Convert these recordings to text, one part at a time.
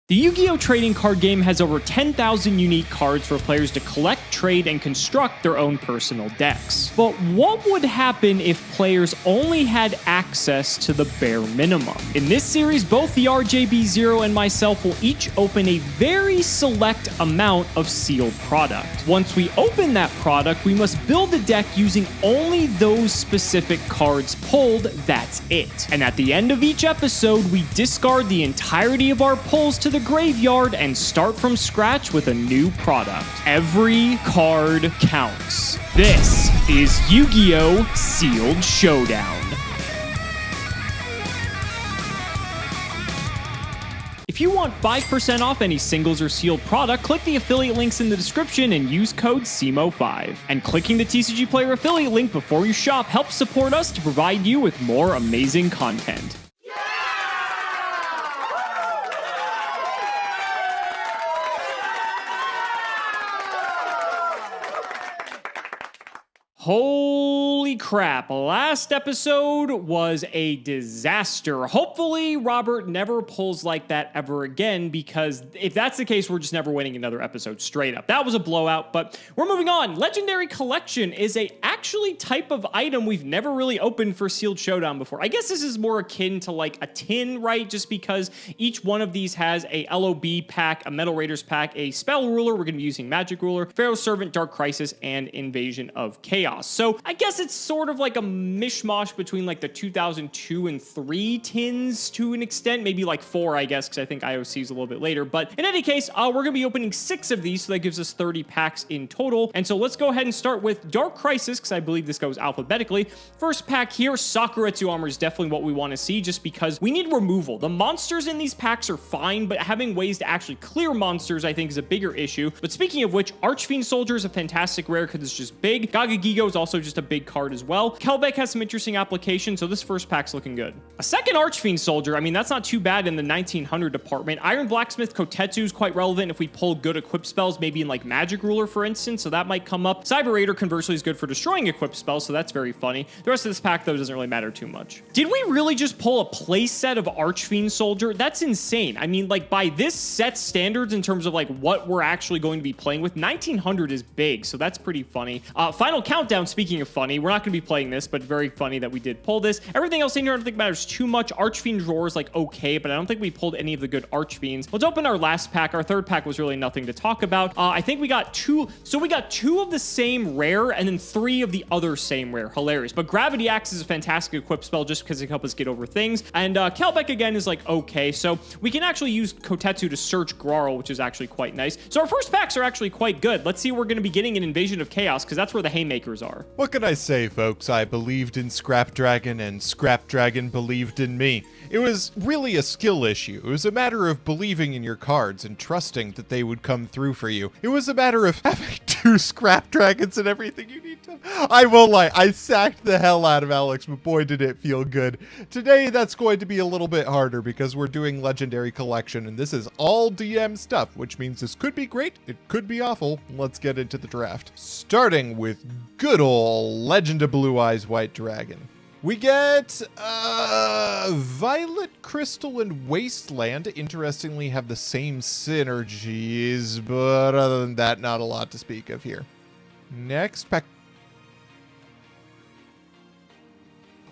The Yu-Gi-Oh! Trading card game has over 10,000 unique cards for players to collect, trade, and construct their own personal decks. But what would happen if players only had access to the bare minimum? In this series, both TheRJB0 and myself will each open a very select amount of sealed product. Once we open that product, we must build a deck using only those specific cards pulled, that's it. And at the end of each episode, we discard the entirety of our pulls to the graveyard and start from scratch with a new product. Every card counts. This is Yu-Gi-Oh! Sealed Showdown. If you want 5% off any singles or sealed product, click the affiliate links in the description and use code Cimoooooooo5. And clicking the TCG Player affiliate link before you shop helps support us to provide you with more amazing content. Holy crap, last episode was a disaster. Hopefully Robert never pulls like that ever again, because if that's the case, we're just never winning another episode straight up. That was a blowout, but we're moving on. Legendary Collection is a actually type of item we've never really opened for Sealed Showdown before. I guess this is more akin to like a tin, right? Just because each one of these has a LOB pack, a Metal Raiders pack, a Spell Ruler, we're going to be using Magic Ruler, Pharaoh's Servant, Dark Crisis, and Invasion of Chaos. So I guess it's sort of like a mishmash between like the 2002 and 3 tins to an extent, maybe like 4, I guess, because I think IOC is a little bit later. But in any case, we're going to be opening 6 of these, so that gives us 30 packs in total. And so let's go ahead and start with Dark Crisis, because I believe this goes alphabetically. First pack here, Sakuretsu Armor is definitely what we want to see, just because we need removal. The monsters in these packs are fine, but having ways to actually clear monsters, I think, is a bigger issue. But speaking of which, Archfiend Soldier is a fantastic rare because it's just big. Gagagigo is also just a big card as well. Kelbeck has some interesting applications, so this first pack's looking good. A second Archfiend Soldier, I mean, that's not too bad in the 1900 department. Iron Blacksmith Kotetsu is quite relevant if we pull good equip spells, maybe in like Magic Ruler, for instance, so that might come up. Cyber Raider, conversely, is good for destroying equip spells, so that's very funny. The rest of this pack, though, doesn't really matter too much. Did we really just pull a play set of Archfiend Soldier? That's insane. I mean, like, by this set standards in terms of like what we're actually going to be playing with, 1900 is big, so that's pretty funny. Final Countdown, speaking of funny, we're not going to be playing this, but very funny that we did pull this. Everything else in here I don't think matters too much. Archfiend Drawer is like okay, but I don't think we pulled any of the good Archfiends. Let's open our last pack. Our third pack was really nothing to talk about. I think we got 2. So we got 2 of the same rare and then 3 of the other same rare. Hilarious. But Gravity Axe is a fantastic equip spell just because it can help us get over things. And Kelbeck again is like okay. So we can actually use Kotetsu to search Grarl, which is actually quite nice. So our first packs are actually quite good. Let's see what we're going to be getting in Invasion of Chaos, because that's where the haymakers are. What can I say, folks? I believed in Scrap Dragon, and Scrap Dragon believed in me. It was really a skill issue. It was a matter of believing in your cards and trusting that they would come through for you. It was a matter of having 2 Scrap Dragons and everything you need to... I won't lie, I sacked the hell out of Alex, but boy did it feel good. Today, that's going to be a little bit harder because we're doing Legendary Collection, and this is all DM stuff, which means this could be great, it could be awful. Let's get into the draft. Starting with good ol' Legend of Blue Eyes White Dragon. We get Violet, Crystal, and Wasteland. Interestingly, have the same synergies, but other than that, not a lot to speak of here. Next pack.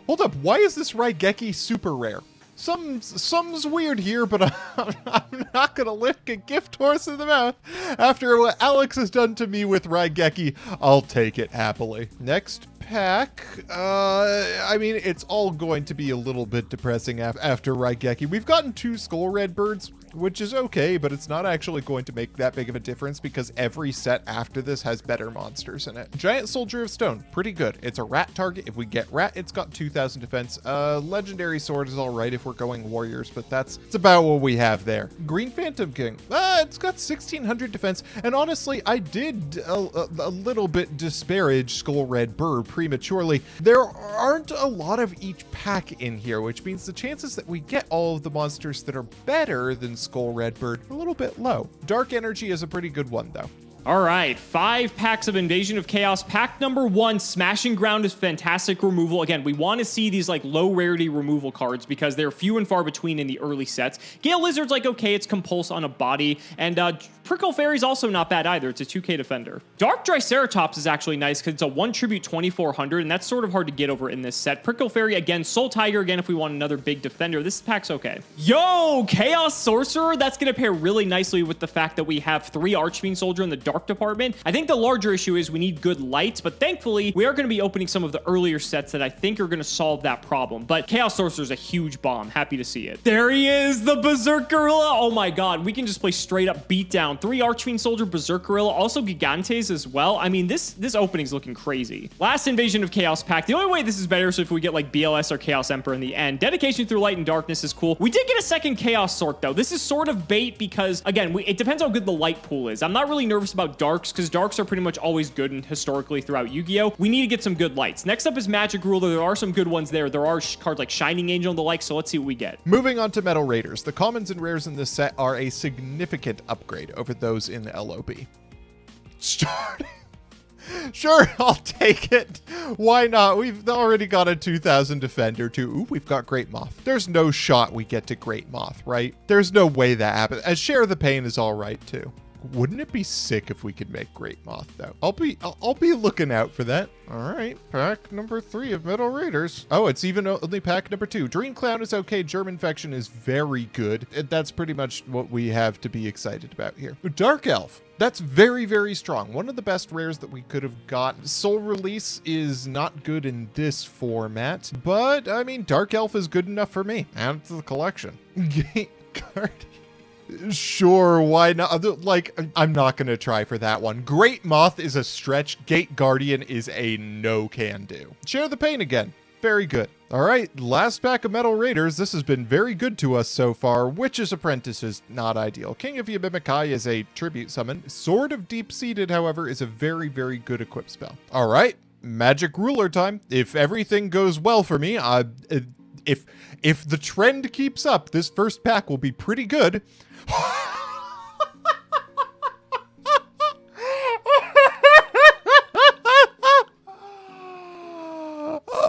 Hold up, why is this Raigeki super rare? Something's weird here, but I'm not gonna lick a gift horse in the mouth. After what Alex has done to me with Raigeki, I'll take it happily. Next pack, I mean, it's all going to be a little bit depressing after Raigeki. We've gotten 2 Skull Red Birds, which is okay, but it's not actually going to make that big of a difference because every set after this has better monsters in it. Giant Soldier of Stone, pretty good. It's a rat target. If we get rat, it's got 2,000 defense. Legendary Sword is all right if we're going warriors, but it's about what we have there. Green Phantom King, it's got 1,600 defense, and honestly, I did a little bit disparage Skull Red Bird prematurely. There aren't a lot of each pack in here, which means the chances that we get all of the monsters that are better than Skull Red Bird are a little bit low. Dark Energy is a pretty good one, though. All right, 5 packs of Invasion of Chaos. Pack number 1, Smashing Ground is fantastic removal. Again, we want to see these like low rarity removal cards because they're few and far between in the early sets. Gale Lizard's like, okay, it's Compulse on a body, and Prickle Fairy's also not bad either. It's a 2k defender. Dark Triceratops is actually nice because it's a 1 tribute 2400, and that's sort of hard to get over in this set. Prickle Fairy, again, Soul Tiger, again, if we want another big defender. This pack's okay. Yo, Chaos Sorcerer, that's going to pair really nicely with the fact that we have 3 Archfiend Soldier in the Dark department. I think the larger issue is we need good lights, but thankfully we are going to be opening some of the earlier sets that I think are going to solve that problem. But Chaos Sorcerer is a huge bomb. Happy to see it. There he is, the Berserk Gorilla. Oh my god, we can just play straight up beatdown. 3 Archfiend Soldier, Berserk Gorilla, also Gigantes as well. I mean, this opening's looking crazy. Last Invasion of Chaos pack. The only way this is better is if we get like BLS or Chaos Emperor in the end. Dedication through Light and Darkness is cool. We did get a second Chaos Sork though. This is sort of bait because again, it depends how good the light pool is. I'm not really nervous about darks because darks are pretty much always good and historically throughout Yu-Gi-Oh! We need to get some good lights. Next up is Magic Ruler. There are some good ones there. There are cards like Shining Angel and the like, so let's see what we get. Moving on to Metal Raiders. The commons and rares in this set are a significant upgrade over those in LOB. Starting. Sure, I'll take it. Why not? We've already got a 2000 defender too. Ooh, we've got Great Moth. There's no shot we get to Great Moth, right? There's no way that happens. As Share the Pain is all right too. Wouldn't it be sick if we could make Great Moth though? I'll be looking out for that. All right, pack number 3 of Metal Raiders. Oh, it's even only pack number 2. Dream Clown is okay. Germ Infection is very good. That's pretty much what we have to be excited about here. Dark Elf. That's very, very strong. One of the best rares that we could have got. Soul Release is not good in this format, but I mean, Dark Elf is good enough for me. Add to the collection. Gate Guardian. Sure, why not? Like, I'm not going to try for that one. Great Moth is a stretch. Gate Guardian is a no can do. Share the Pain again. Very good. All right, last pack of Metal Raiders. This has been very good to us so far. Witch's Apprentice is not ideal. King of Yabimikai is a tribute summon. Sword of Deep-Seated, however, is a very, very good equip spell. All right, Magic Ruler time. If everything goes well for me, if the trend keeps up, this first pack will be pretty good.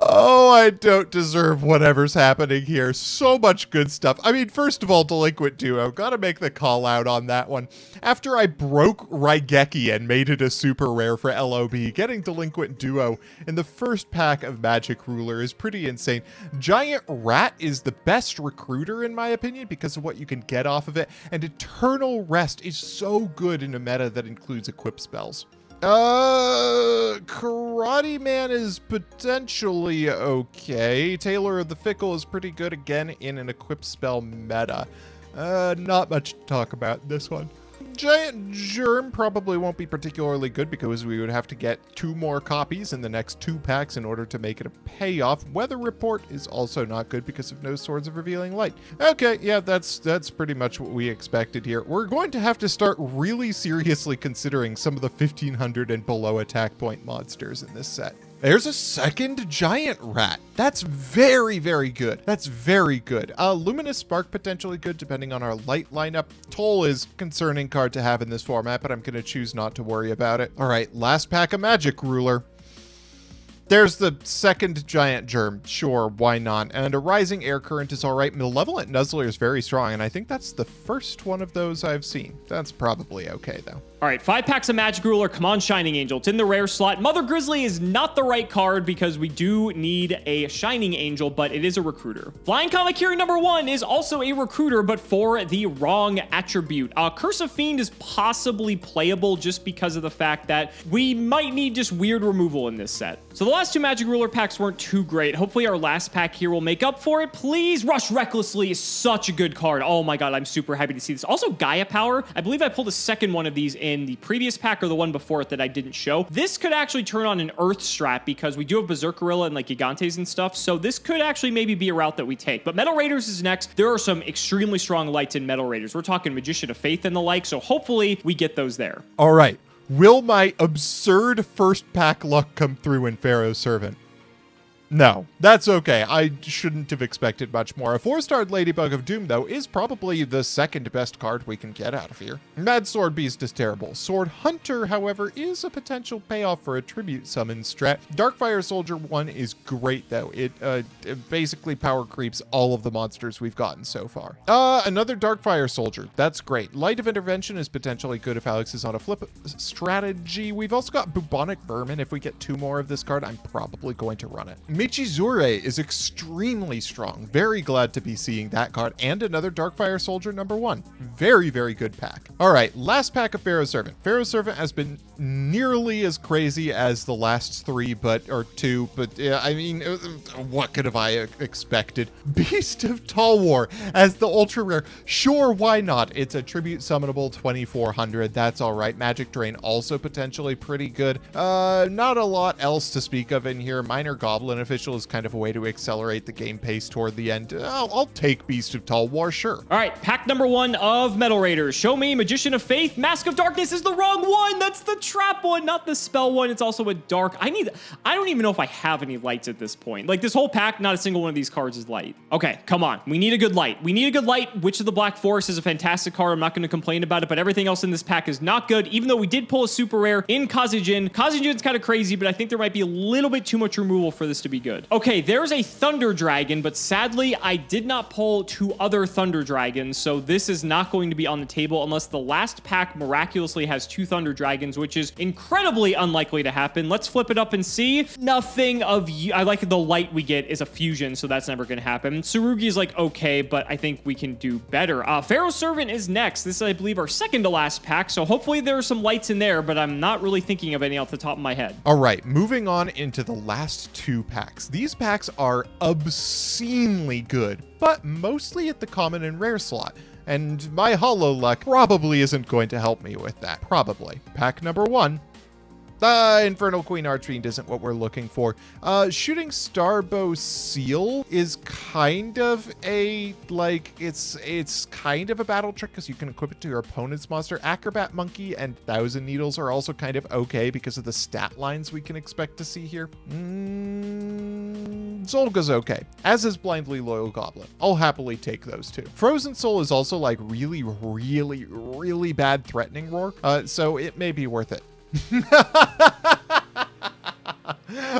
Oh, I don't deserve whatever's happening here. So much good stuff. I mean, first of all, Delinquent Duo. Gotta make the call out on that one. After I broke Raigeki and made it a super rare for LOB, getting Delinquent Duo in the first pack of Magic Ruler is pretty insane. Giant Rat is the best recruiter in my opinion because of what you can get off of it. And Eternal Rest is so good in a meta that includes equip spells. Karate Man is potentially okay. Tailor of the Fickle is pretty good again in an equip spell meta. Not much to talk about in this one. Giant Germ probably won't be particularly good because we would have to get 2 more copies in the next 2 packs in order to make it a payoff. Weather Report is also not good because of no Swords of Revealing Light. Okay, yeah, that's pretty much what we expected here. We're going to have to start really seriously considering some of the 1500 and below attack point monsters in this set. There's a second Giant Rat. That's very, very good. That's very good. Luminous Spark potentially good depending on our light lineup. Toll is concerning card to have in this format, but I'm going to choose not to worry about it. All right, last pack of Magic Ruler. There's the second Giant Germ. Sure, why not? And a Rising Air Current is all right. Malevolent Nuzzler is very strong, and I think that's the first one of those I've seen. That's probably okay, though. All right, 5 packs of Magic Ruler. Come on, Shining Angel. It's in the rare slot. Mother Grizzly is not the right card because we do need a Shining Angel, but it is a recruiter. Flying Kamakiri number 1 is also a recruiter, but for the wrong attribute. Curse of Fiend is possibly playable just because of the fact that we might need just weird removal in this set. So the last 2 Magic Ruler packs weren't too great. Hopefully our last pack here will make up for it. Please, Rush Recklessly is such a good card. Oh my god, I'm super happy to see this. Also, Gaia Power. I believe I pulled a second one of these in the previous pack or the one before it that I didn't show. This could actually turn on an Earth strat because we do have Berserk Gorilla and like Gigantes and stuff, so this could actually maybe be a route that we take. But Metal Raiders is next. There are some extremely strong lights in Metal Raiders. We're talking Magician of Faith and the like, so hopefully we get those there. All right. Will my absurd first pack luck come through in Pharaoh's Servant? No, that's okay. I shouldn't have expected much more. A 4-starred Ladybug of Doom, though, is probably the second best card we can get out of here. Mad Sword Beast is terrible. Sword Hunter, however, is a potential payoff for a tribute summon strat. Darkfire Soldier 1 is great, though. It basically power creeps all of the monsters we've gotten so far. Another Darkfire Soldier. That's great. Light of Intervention is potentially good if Alex is on a flip strategy. We've also got Bubonic Vermin. If we get 2 more of this card, I'm probably going to run it. Michizure is extremely strong. Very glad to be seeing that card. And another Darkfire Soldier #1. Very, very good pack. All right, last pack of Pharaoh Servant. Pharaoh Servant has been nearly as crazy as the last 3, or 2, but yeah, I mean, what could have I expected? Beast of Tall War as the ultra rare. Sure, why not? It's a tribute summonable 2400. That's all right. Magic Drain also potentially pretty good. Not a lot else to speak of in here. Minor Goblin Official is kind of a way to accelerate the game pace toward the end. I'll take Beast of Tall War, sure. All right, pack #1 of Metal Raiders. Show me Magician of Faith. Mask of Darkness is the wrong one. That's the trap one, not the spell one. It's also a dark. I don't even know if I have any lights at this point. Like, this whole pack, not a single one of these cards is light. Okay, come on. We need a good light. We need a good light. Witch of the Black Forest is a fantastic card. I'm not going to complain about it, but everything else in this pack is not good, even though we did pull a super rare in Kazejin. Kazejin's kind of crazy, but I think there might be a little bit too much removal for this to be good. Okay, there's a Thunder Dragon, but sadly, I did not pull 2 other Thunder Dragons, so this is not going to be on the table unless the last pack miraculously has 2 Thunder Dragons, which is incredibly unlikely to happen. Let's flip it up and see. Nothing of... I like the light we get is a fusion, so that's never going to happen. Tsurugi is like okay, but I think we can do better. Pharaoh Servant is next. This is, I believe, our second to last pack, so hopefully there are some lights in there, but I'm not really thinking of any off the top of my head. All right, moving on into the last 2 packs. These packs are obscenely good, but mostly at the common and rare slot. And my holo luck probably isn't going to help me with that. Probably. Pack #1. Infernal Queen Archfiend isn't what we're looking for. Shooting Starbow Seal is kind of a, it's kind of a battle trick because you can equip it to your opponent's monster. Acrobat Monkey and Thousand Needles are also kind of okay because of the stat lines we can expect to see here. Zolga's okay, as is Blindly Loyal Goblin. I'll happily take those 2. Frozen Soul is also like really, really, really bad Threatening Roar, so it may be worth it.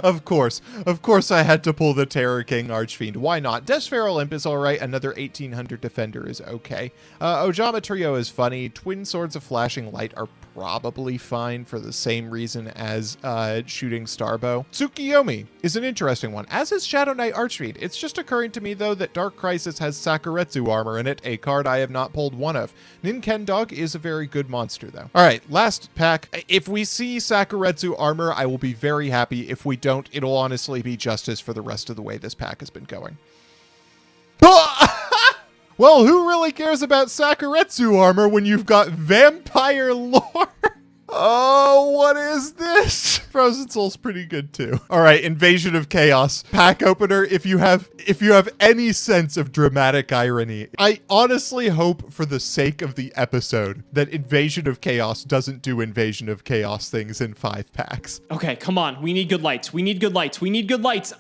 Of course I had to pull the Terror King Archfiend. Why not? Deathsphere Imp is alright. Another 1800 Defender is okay. Ojama Trio is funny. Twin Swords of Flashing Light are probably fine for the same reason as Shooting Starbow. Tsukiyomi is an interesting one, as is Shadow Knight Archfiend. It's just occurring to me, though, that Dark Crisis has Sakuretsu armor in it, a card I have not pulled one of. Ninken Dog is a very good monster, though. All right, last pack. If we see Sakuretsu armor, I will be very happy. If we don't, it'll honestly be justice for the rest of the way this pack has been going. Well, who really cares about Sakuretsu armor when you've got Vampire Lore? Oh, what is this? Frozen Soul's pretty good too. All right, Invasion of Chaos. Pack opener, if you have any sense of dramatic irony, I honestly hope for the sake of the episode that Invasion of Chaos doesn't do Invasion of Chaos things in 5 packs. Okay, come on. We need good lights. We need good lights. We need good lights.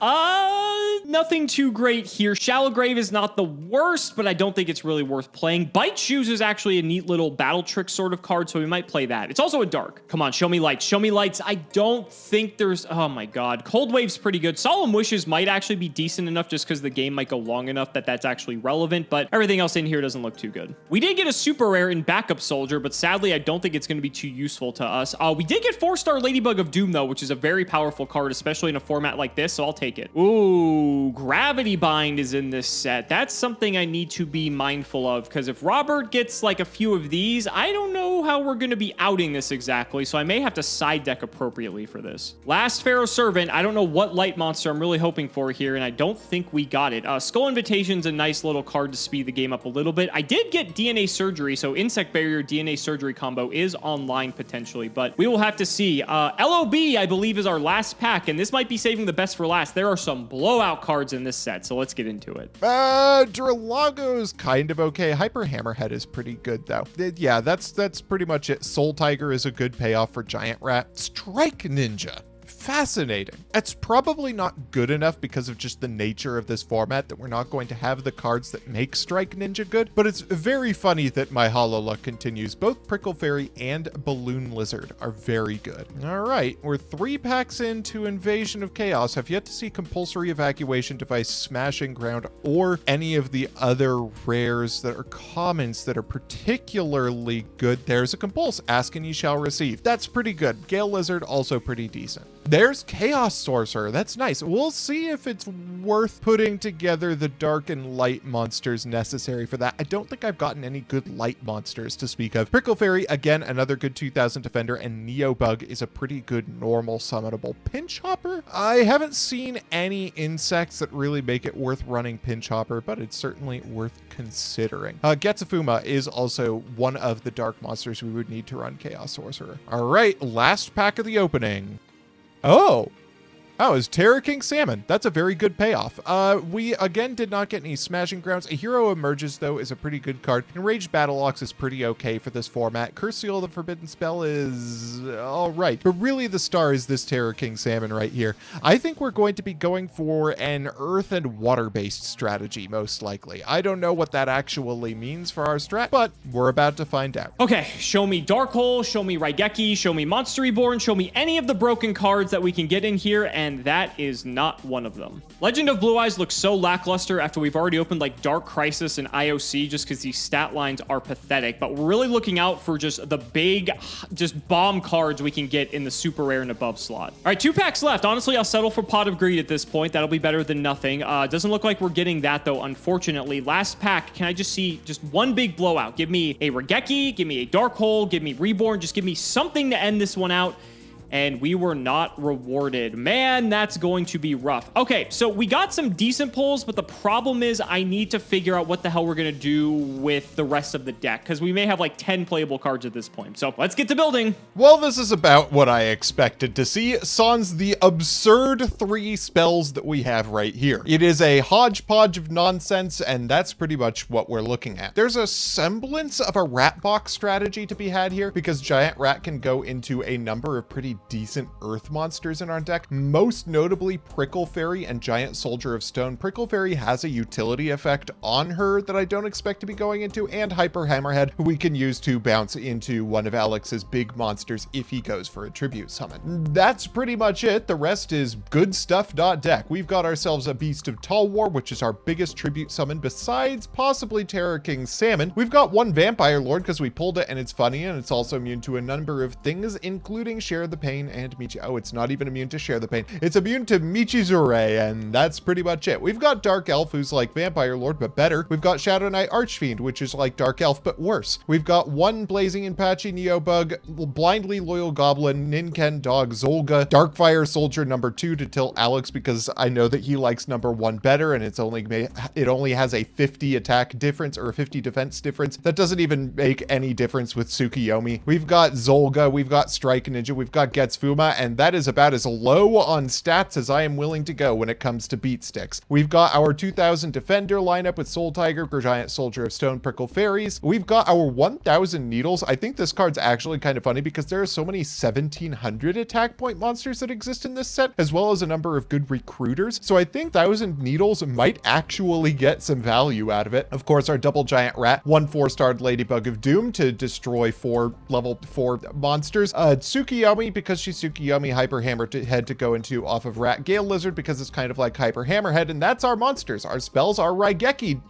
Nothing too great here. Shallow Grave is not the worst, but I don't think it's really worth playing. Bite Shoes is actually a neat little battle trick sort of card, so we might play that. It's also a dark. Come on, show me lights. Show me lights. I don't think there's... Oh my god. Cold Wave's pretty good. Solemn Wishes might actually be decent enough just because the game might go long enough that that's actually relevant, but everything else in here doesn't look too good. We did get a super rare in Backup Soldier, but sadly, I don't think it's going to be too useful to us. We did get 4-star Ladybug of Doom, though, which is a very powerful card, especially in a format like this, so I'll take it. Ooh, Gravity Bind is in this set. That's something I need to be mindful of, because if Robert gets like a few of these, I don't know how we're going to be outing this exactly, so I may have to side deck appropriately for this. Last Pharaoh Servant, I don't know what light monster I'm really hoping for here, and I don't think we got it. Skull Invitation's a nice little card to speed the game up a little bit. I did get DNA Surgery, so Insect Barrier DNA Surgery combo is online potentially, but we will have to see. LOB, I believe, is our last pack, and this might be saving the best for last. There are some blowout cards in this set, so let's get into it. Duralago's kind of okay. Hyper Hammerhead is pretty good, though. Yeah, that's pretty much it. Soul Tiger is a good payoff for Giant Rat. Strike Ninja. fascinating. It's probably not good enough because of just the nature of this format that we're not going to have the cards that make Strike Ninja good, but it's very funny that my Hollow Luck continues. Both Prickle Fairy and Balloon Lizard are very good. All right, we're 3 packs into Invasion of Chaos. Have yet to see Compulsory Evacuation Device, Smashing Ground, or any of the other rares that are commons that are particularly good. There's a Compulse, Ask and Ye Shall Receive. That's pretty good. Gale Lizard, also pretty decent. There's Chaos Sorcerer. That's nice. We'll see if it's worth putting together the dark and light monsters necessary for that. I don't think I've gotten any good light monsters to speak of. Prickle Fairy, again, another good 2000 defender, and Neobug is a pretty good normal summonable. Pinch Hopper? I haven't seen any insects that really make it worth running Pinch Hopper, but it's certainly worth considering. Getsufuma is also one of the dark monsters we would need to run Chaos Sorcerer. All right, last pack of the opening. Oh, it's Terra King Salmon. That's a very good payoff. We, again, did not get any Smashing Grounds. A Hero Emerges, though, is a pretty good card. Enraged Battle Ox is pretty okay for this format. Curse Seal, the Forbidden Spell, is all right. But really, the star is this Terra King Salmon right here. I think we're going to be going for an Earth and Water-based strategy, most likely. I don't know what that actually means for our strat, but we're about to find out. Okay, show me Dark Hole, show me Raigeki, show me Monster Reborn, show me any of the broken cards that we can get in here, and that is not one of them. Legend of Blue Eyes looks so lackluster after we've already opened like Dark Crisis and IOC just because these stat lines are pathetic, but we're really looking out for just the big, just bomb cards we can get in the super rare and above slot. All right, 2 packs left. Honestly, I'll settle for Pot of Greed at this point. That'll be better than nothing. Doesn't look like we're getting that though, unfortunately. Last pack, can I just see just one big blowout? Give me a Raigeki, give me a Dark Hole, give me Reborn, just give me something to end this one out. And we were not rewarded. Man, that's going to be rough. Okay, so we got some decent pulls, but the problem is I need to figure out what the hell we're going to do with the rest of the deck, because we may have like 10 playable cards at this point. So let's get to building. Well, this is about what I expected to see, sans the absurd 3 spells that we have right here. It is a hodgepodge of nonsense, and that's pretty much what we're looking at. There's a semblance of a rat box strategy to be had here, because Giant Rat can go into a number of pretty decent earth monsters in our deck, most notably Prickle Fairy and Giant Soldier of Stone. Prickle Fairy has a utility effect on her that I don't expect to be going into, and Hyper Hammerhead, who we can use to bounce into one of Alex's big monsters if he goes for a tribute summon. That's pretty much it. The rest is good stuff. Deck. We've got ourselves a Beast of Tall War, which is our biggest tribute summon besides possibly Terra King Salmon. We've got one Vampire Lord because we pulled it and it's funny, and it's also immune to a number of things, including Share the Pain and Michi. Oh, it's not even immune to Share the Pain. It's immune to Michizure, and that's pretty much it. We've got Dark Elf, who's like Vampire Lord, but better. We've got Shadow Knight Archfiend, which is like Dark Elf, but worse. We've got one Blazing and Patchy Neobug, Blindly Loyal Goblin, Ninken Dog, Zolga, Darkfire Soldier number 2 to tilt Alex because I know that he likes number 1 better, and it only has a 50 attack difference or a 50 defense difference. That doesn't even make any difference with Tsukiyomi. We've got Zolga, we've got Strike Ninja, we've got Getsufuma, and that is about as low on stats as I am willing to go when it comes to beat sticks. We've got our 2000 Defender lineup with Soul Tiger, Giant Soldier of Stone, Prickle Fairies. We've got our 1000 Needles. I think this card's actually kind of funny because there are so many 1700 attack point monsters that exist in this set, as well as a number of good recruiters. So I think 1000 Needles might actually get some value out of it. Of course, our double Giant Rat, 1 4-starred Ladybug of Doom to destroy 4 level 4 monsters. Tsukiyomi, because she's Tsukiyomi, Hyper Hammerhead to go into off of Rat. Gale Lizard, because it's kind of like Hyper Hammerhead, and that's our monsters. Our spells are Raigeki,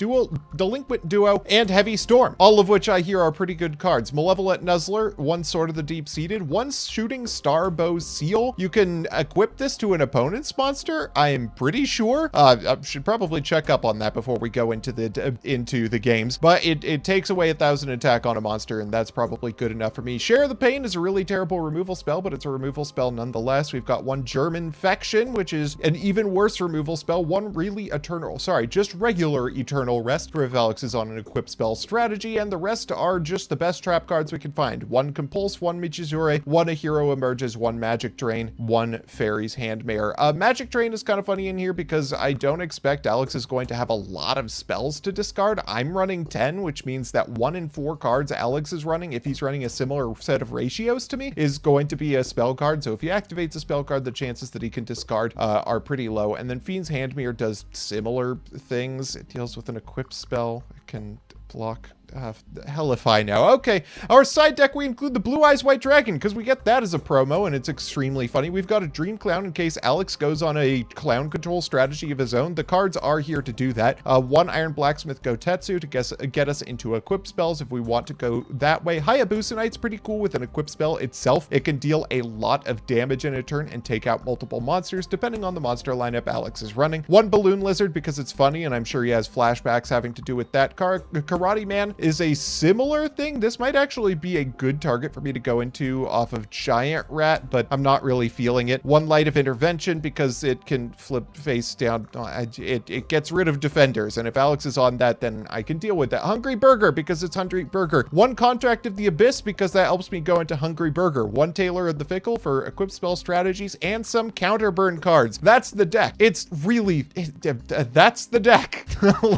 Delinquent Duo, and Heavy Storm, all of which I hear are pretty good cards. Malevolent Nuzzler, 1 Sword of the Deep-Seated, 1 Shooting Star Bow Seal. You can equip this to an opponent's monster, I'm pretty sure. I should probably check up on that before we go into the games, but it takes away 1000 attack on a monster, and that's probably good enough for me. Share the Pain is a really terrible removal spell, but it's a removal spell nonetheless. We've got 1 German Fection, which is an even worse removal spell. 1 just regular Eternal Rest if Alex is on an equip spell strategy, and the rest are just the best trap cards we can find. 1 Compulse, 1 Michizure, 1 A Hero Emerges, 1 Magic Drain, 1 Fairy's Handmare. Magic Drain is kind of funny in here because I don't expect Alex is going to have a lot of spells to discard. I'm running 10, which means that 1 in 4 cards Alex is running, if he's running a similar set of ratios to me, is going to be a spell card. So if he activates a spell card, the chances that he can discard are pretty low. And then Fiend's Handmirror does similar things. It deals with an equipped spell. It can block. Hell if I know. Okay, our side deck, we include the Blue Eyes White Dragon because we get that as a promo and it's extremely funny. We've got a Dream Clown in case Alex goes on a clown control strategy of his own. The cards are here to do that. One Iron Blacksmith Gotetsu to get us into equip spells if we want to go that way. Hayabusa Knight's pretty cool with an equip spell itself. It can deal a lot of damage in a turn and take out multiple monsters depending on the monster lineup Alex is running. One Balloon Lizard because it's funny and I'm sure he has flashbacks having to do with that. Karate Man is a similar thing. This might actually be a good target for me to go into off of Giant Rat, but I'm not really feeling it. One Light of Intervention because it can flip face down. It gets rid of defenders, and if Alex is on that, then I can deal with that. Hungry Burger because it's Hungry Burger. One Contract of the Abyss because that helps me go into Hungry Burger. One Tailor of the Fickle for equip spell strategies and some counter burn cards. That's the deck. It's really, that's the deck.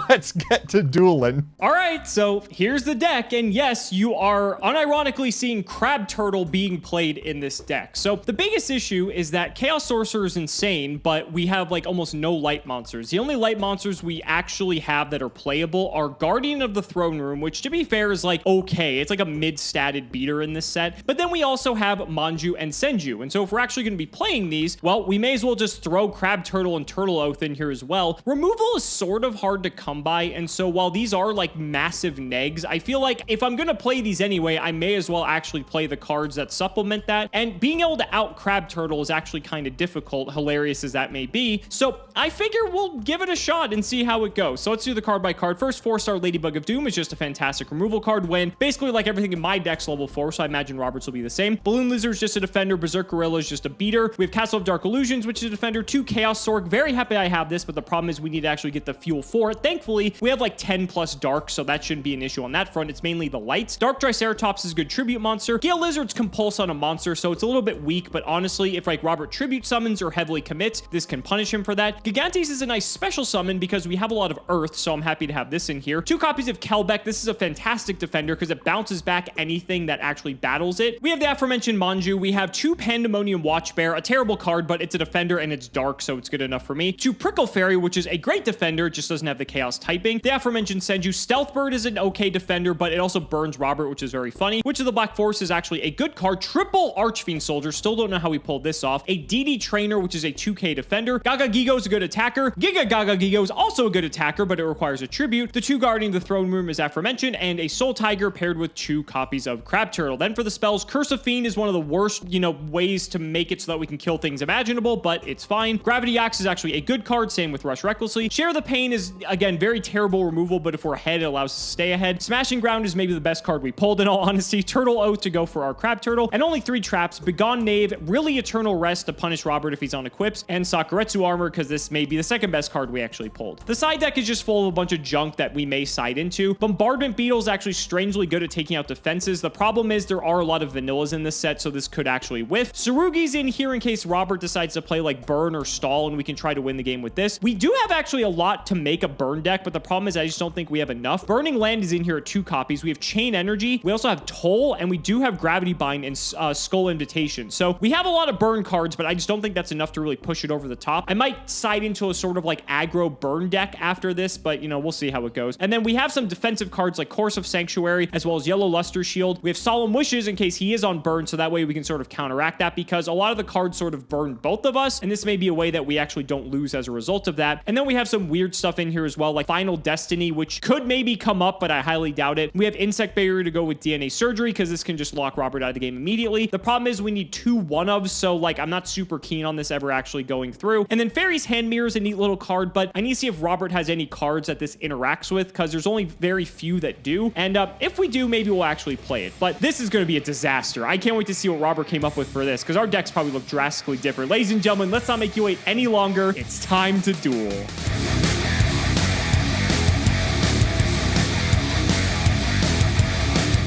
Let's get to dueling. All right, so here's the deck, and yes, you are unironically seeing Crab Turtle being played in this deck. So the biggest issue is that Chaos Sorcerer is insane, but we have like almost no light monsters. The only light monsters we actually have that are playable are Guardian of the Throne Room, which to be fair is like okay, it's like a mid-statted beater in this set. But then we also have Manju and Senju, and so if we're actually going to be playing these, well, we may as well just throw Crab Turtle and Turtle Oath in here as well. Removal is sort of hard to come by, and so while these are like massive negs, I feel like if I'm gonna play these anyway, I may as well actually play the cards that supplement that. And being able to out Crab Turtle is actually kind of difficult, hilarious as that may be. So I figure we'll give it a shot and see how it goes. So let's do the card by card. First, 4-star Ladybug of Doom is just a fantastic removal card when basically like everything in my deck's level 4, so I imagine Robert's will be the same. Balloon Lizard is just a defender. Berserk Gorilla is just a beater. We have Castle of Dark Illusions, which is a defender. 2 Chaos Sorg. Very happy I have this, but the problem is we need to actually get the fuel for it. Thankfully, we have like 10 plus dark, so that shouldn't be an issue on that front. It's mainly the lights. Dark Triceratops is a good tribute monster. Gale Lizard's compulse on a monster, so it's a little bit weak, but honestly, if like Robert tribute summons or heavily commits, this can punish him for that. Gigantes is a nice special summon because we have a lot of earth, so I'm happy to have this in here. 2 copies of Kelbeck. This is a fantastic defender because it bounces back anything that actually battles it. We have the aforementioned Manju. We have 2 Pandemonium Watchbear, a terrible card, but it's a defender and it's dark, so it's good enough for me. 2 Prickle Fairy, which is a great defender, just doesn't have the chaos typing. The aforementioned Senju. Stealth Bird is an okay defender, but it also burns Robert, which is very funny. Witch of the Black Forest is actually a good card. Triple Archfiend Soldier. Still don't know how we pulled this off. A DD Trainer, which is a 2k defender. Gaga Gigo is a good attacker. Giga Gaga Gigo is also a good attacker, but it requires a tribute. The 2 Guardian of the Throne Room is aforementioned, and a Soul Tiger paired with 2 copies of Crab Turtle. Then for the spells, Curse of Fiend is one of the worst, ways to make it so that we can kill things imaginable, but it's fine. Gravity Axe is actually a good card, same with Rush Recklessly. Share the Pain is, again, very terrible removal, but if we're ahead, it allows us to stay ahead. Smashing Ground is maybe the best card we pulled, in all honesty. Turtle Oath to go for our Crab Turtle, and only 3 traps. Begone Knave, really Eternal Rest to punish Robert if he's on equips, and Sakuretsu Armor, because this may be the second best card we actually pulled. The side deck is just full of a bunch of junk that we may side into. Bombardment Beetle is actually strangely good at taking out defenses. The problem is there are a lot of vanillas in this set, so this could actually whiff. Tsurugi's in here in case Robert decides to play like Burn or Stall, and we can try to win the game with this. We do have actually a lot to make a Burn deck, but the problem is I just don't think we have enough. Burning Land is in here at 2 copies. We have Chain Energy. We also have Toll, and we do have Gravity Bind and Skull Invitation. So we have a lot of burn cards, but I just don't think that's enough to really push it over the top. I might side into a sort of like aggro burn deck after this, but we'll see how it goes. And then we have some defensive cards like Course of Sanctuary, as well as Yellow Luster Shield. We have Solemn Wishes in case he is on burn, so that way we can sort of counteract that, because a lot of the cards sort of burn both of us, and this may be a way that we actually don't lose as a result of that. And then we have some weird stuff in here as well, like Final Destiny, which could maybe come up, but I highly doubt it. We have Insect Barrier to go with DNA Surgery, because this can just lock Robert out of the game immediately. The problem is we need 2 one-ofs, so like I'm not super keen on this ever actually going through. And then Fairy's Hand Mirror is a neat little card, but I need to see if Robert has any cards that this interacts with, because there's only very few that do. And if we do, maybe we'll actually play it. But this is going to be a disaster. I can't wait to see what Robert came up with for this, because our decks probably look drastically different. Ladies and gentlemen, let's not make you wait any longer. It's time to duel.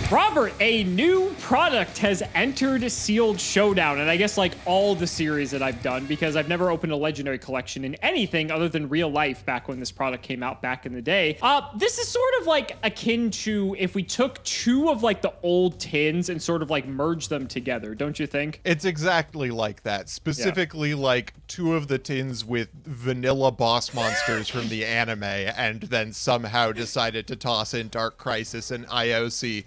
Bravo! Robert, a new product has entered Sealed Showdown, and I guess like all the series that I've done, because I've never opened a Legendary Collection in anything other than real life back when this product came out back in the day. This is sort of like akin to if we took two of like the old tins and sort of like merged them together, don't you think? It's exactly like that. Specifically like two of the tins with vanilla boss monsters from the anime, and then somehow decided to toss in Dark Crisis and IOC.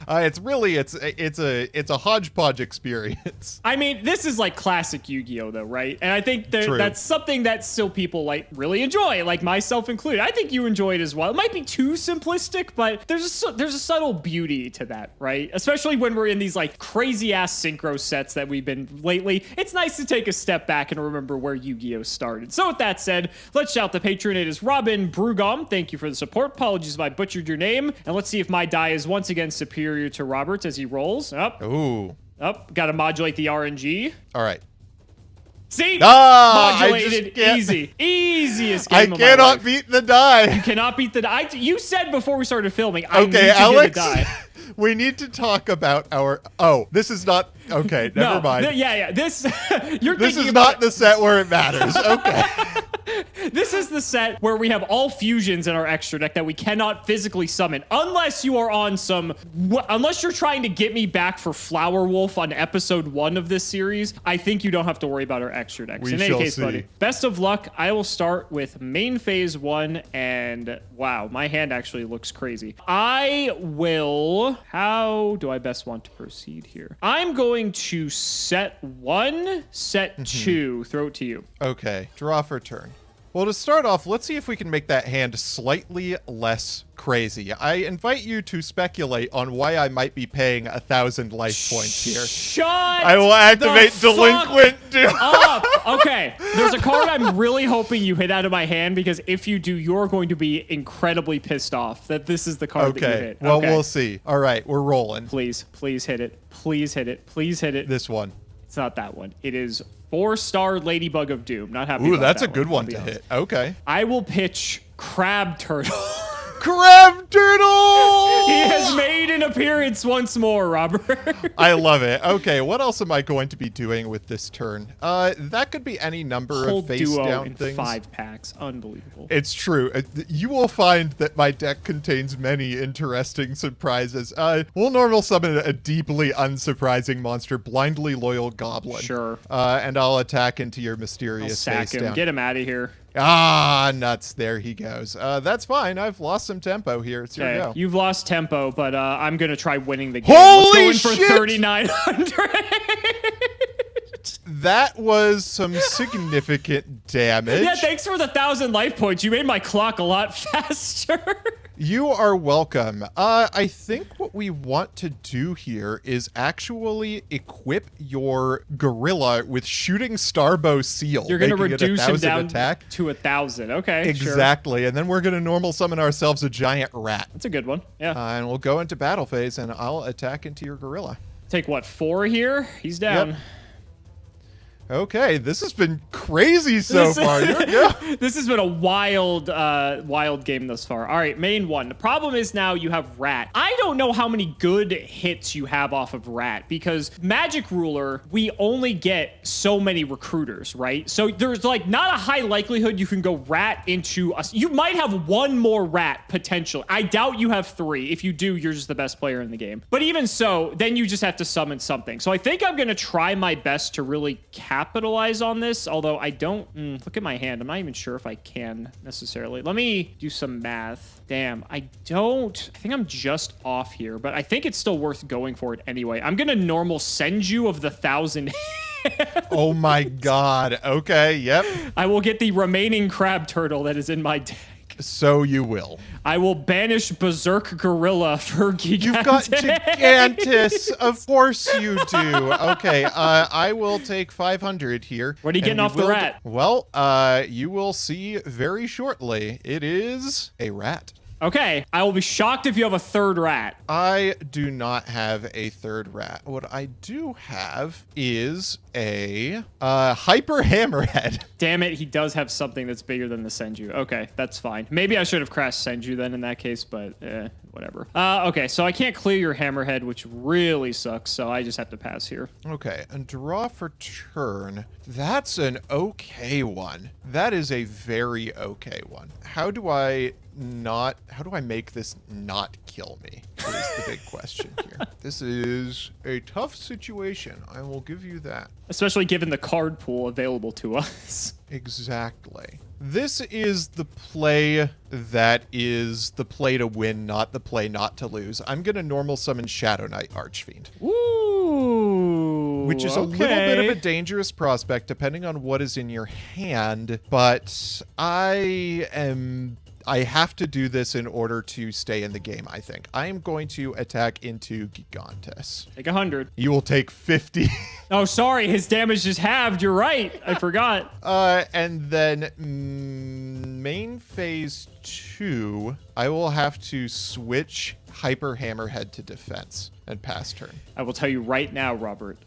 It's a hodgepodge experience. I mean, this is like classic Yu-Gi-Oh though, right? And I think that's something that still people like really enjoy, like myself included. I think you enjoy it as well. It might be too simplistic, but there's a subtle beauty to that, right? Especially when we're in these like crazy ass synchro sets that we've been lately. It's nice to take a step back and remember where Yu-Gi-Oh started. So with that said, let's shout the patron. It is Robin Brugom. Thank you for the support. Apologies if I butchered your name. And let's see if my die is once again superior to Robert's as he rolls. Up. Ooh. Up. Got to modulate the RNG. All right. See? Modulated. Easy. Easiest game I of my cannot life. beat the die. You cannot beat the die. You said before we started filming, I need Okay, to Alex, get a die. we need to talk about our... Oh, this is not... Okay, never mind. Yeah. This This is not the set where it matters. Okay. This is the set where we have all fusions in our extra deck that we cannot physically summon unless you are on unless you're trying to get me back for Flower Wolf on episode 1 of this series. I think you don't have to worry about our extra decks. In any case, buddy, best of luck. I will start with main phase 1, and wow, my hand actually looks crazy. How do I best want to proceed here? I'm going to set 1, set 2, throw it to you. Okay, draw for turn. Well, to start off, let's see if we can make that hand slightly less crazy. I invite you to speculate on why I might be paying 1,000 life points here. I will activate Delinquent Duel. Okay, there's a card I'm really hoping you hit out of my hand, because if you do, you're going to be incredibly pissed off that this is the card that you hit. Well, we'll see. All right, we're rolling. Please hit it. Please hit it. Please hit it. This one. It's not that one. It is 4-star Ladybug of Doom. Not happy. Ooh, that's a good one to hit. Okay. I will pitch Crab Turtle. Crab Turtle! He has made an appearance once more, Robert. I love it. Okay, what else am I going to be doing with this turn? That could be any number of face-down things. 5 packs. Unbelievable. It's true. You will find that my deck contains many interesting surprises. We'll normal summon a deeply unsurprising monster, Blindly Loyal Goblin. Sure. And I'll attack into your mysterious sack him. face-down. Get him out of here. Ah, nuts. There he goes. That's fine. I've lost some tempo here. It's your go. You've lost tempo, but I'm going to try winning the game. Holy Let's go in shit! for 3,900. That was some significant damage. Yeah, thanks for the 1,000 life points. You made my clock a lot faster. You are welcome. I think what we want to do here is actually equip your gorilla with Shooting Starbow Seal. You're going to reduce him down attack. to 1,000. Okay, exactly. Sure. And then we're going to normal summon ourselves a giant rat. That's a good one. Yeah. And we'll go into battle phase, and I'll attack into your gorilla. Take what, 4 here? He's down. Yep. Okay, this has been crazy so far. This has been a wild game thus far. All right, main 1. The problem is now you have Rat. I don't know how many good hits you have off of Rat, because Magic Ruler, we only get so many recruiters, right? So there's like not a high likelihood you can go Rat into us. You might have 1 more Rat potentially. I doubt you have 3. If you do, you're just the best player in the game. But even so, then you just have to summon something. So I think I'm going to try my best to really capitalize on this, although I don't look at my hand. I'm not even sure if I can necessarily. Let me do some math. Damn, I think I'm just off here, but I think it's still worth going for it anyway. I'm gonna normal send you of the 1,000. Oh my god. Okay, yep. I will get the remaining Crab Turtle that is in my deck. So you will. I will banish Berserk Gorilla for Gigantis. You've got Gigantis. Of course you do. Okay, I will take 500 here. What are you getting off the rat? Well, you will see very shortly. It is a rat. Okay, I will be shocked if you have a third rat. I do not have a third rat. What I do have is a hyper hammerhead. Damn it, he does have something that's bigger than the Senju. Okay, that's fine. Maybe I should have crashed Senju then in that case, but whatever. Okay, so I can't clear your hammerhead, which really sucks, so I just have to pass here. Okay, and draw for turn. That's an okay one. That is a very okay one. How do I make this not kill me? That is the big question here. This is a tough situation. I will give you that. Especially given the card pool available to us. Exactly. This is the play that is the play to win, not the play not to lose. I'm going to normal summon Shadow Knight Archfiend. Ooh. Which is a little bit of a dangerous prospect depending on what is in your hand, but I have to do this in order to stay in the game, I think. I am going to attack into Gigantes. Take 100. You will take 50. Oh, sorry. His damage just halved. You're right. I forgot. And then main phase 2, I will have to switch Hyper Hammerhead to defense and pass turn. I will tell you right now, Robert.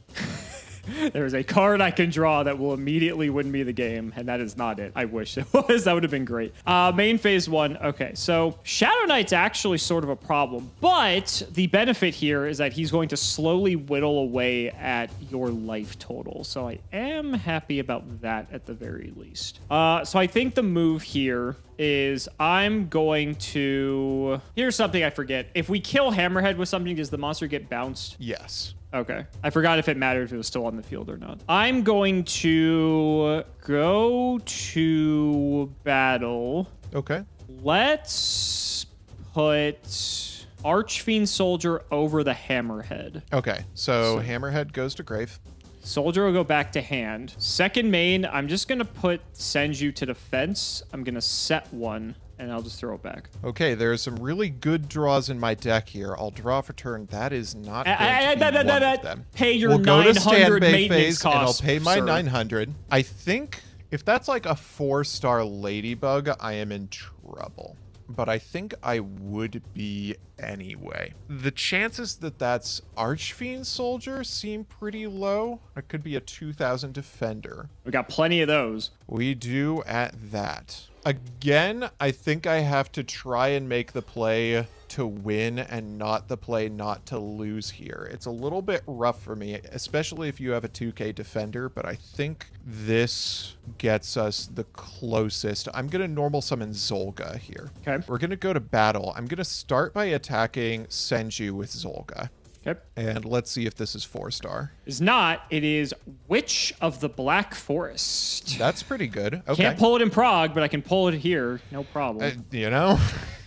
There's a card I can draw that will immediately win me the game, and that is not it. I wish it was. That would have been great. Main phase 1. Okay, so Shadow Knight's actually sort of a problem, but the benefit here is that he's going to slowly whittle away at your life total. So I am happy about that at the very least. So I think the move here is I'm going to... Here's something I forget. If we kill Hammerhead with something, does the monster get bounced? Yes. Okay. I forgot if it mattered if it was still on the field or not. I'm going to go to battle. Okay. Let's put Archfiend Soldier over the Hammerhead. Okay. So Hammerhead goes to grave. Soldier will go back to hand. Second main, I'm just going to put Senju to defense. I'm going to set one, and I'll just throw it back. Okay, there are some really good draws in my deck here. I'll draw for turn. That is not going to be one of them. Pay your We'll go to 900 standby maintenance phase, and I'll costs, pay my sir. 900. I think if that's like a 4-star Ladybug, I am in trouble. But I think I would be anyway. The chances that that's Archfiend Soldier seem pretty low. It could be a 2000 Defender. We got plenty of those. We do at that. Again, I think I have to try and make the play to win and not the play not to lose here. It's a little bit rough for me, especially if you have a 2K Defender, but I think this gets us the closest. I'm going to normal summon Zolga here. Okay. We're going to go to battle. I'm going to start by attacking Senju with Zolga. Okay. And let's see if this is 4-star. It's not. It is Witch of the Black Forest. That's pretty good. Okay. Can't pull it in Prague, but I can pull it here. No problem. You know?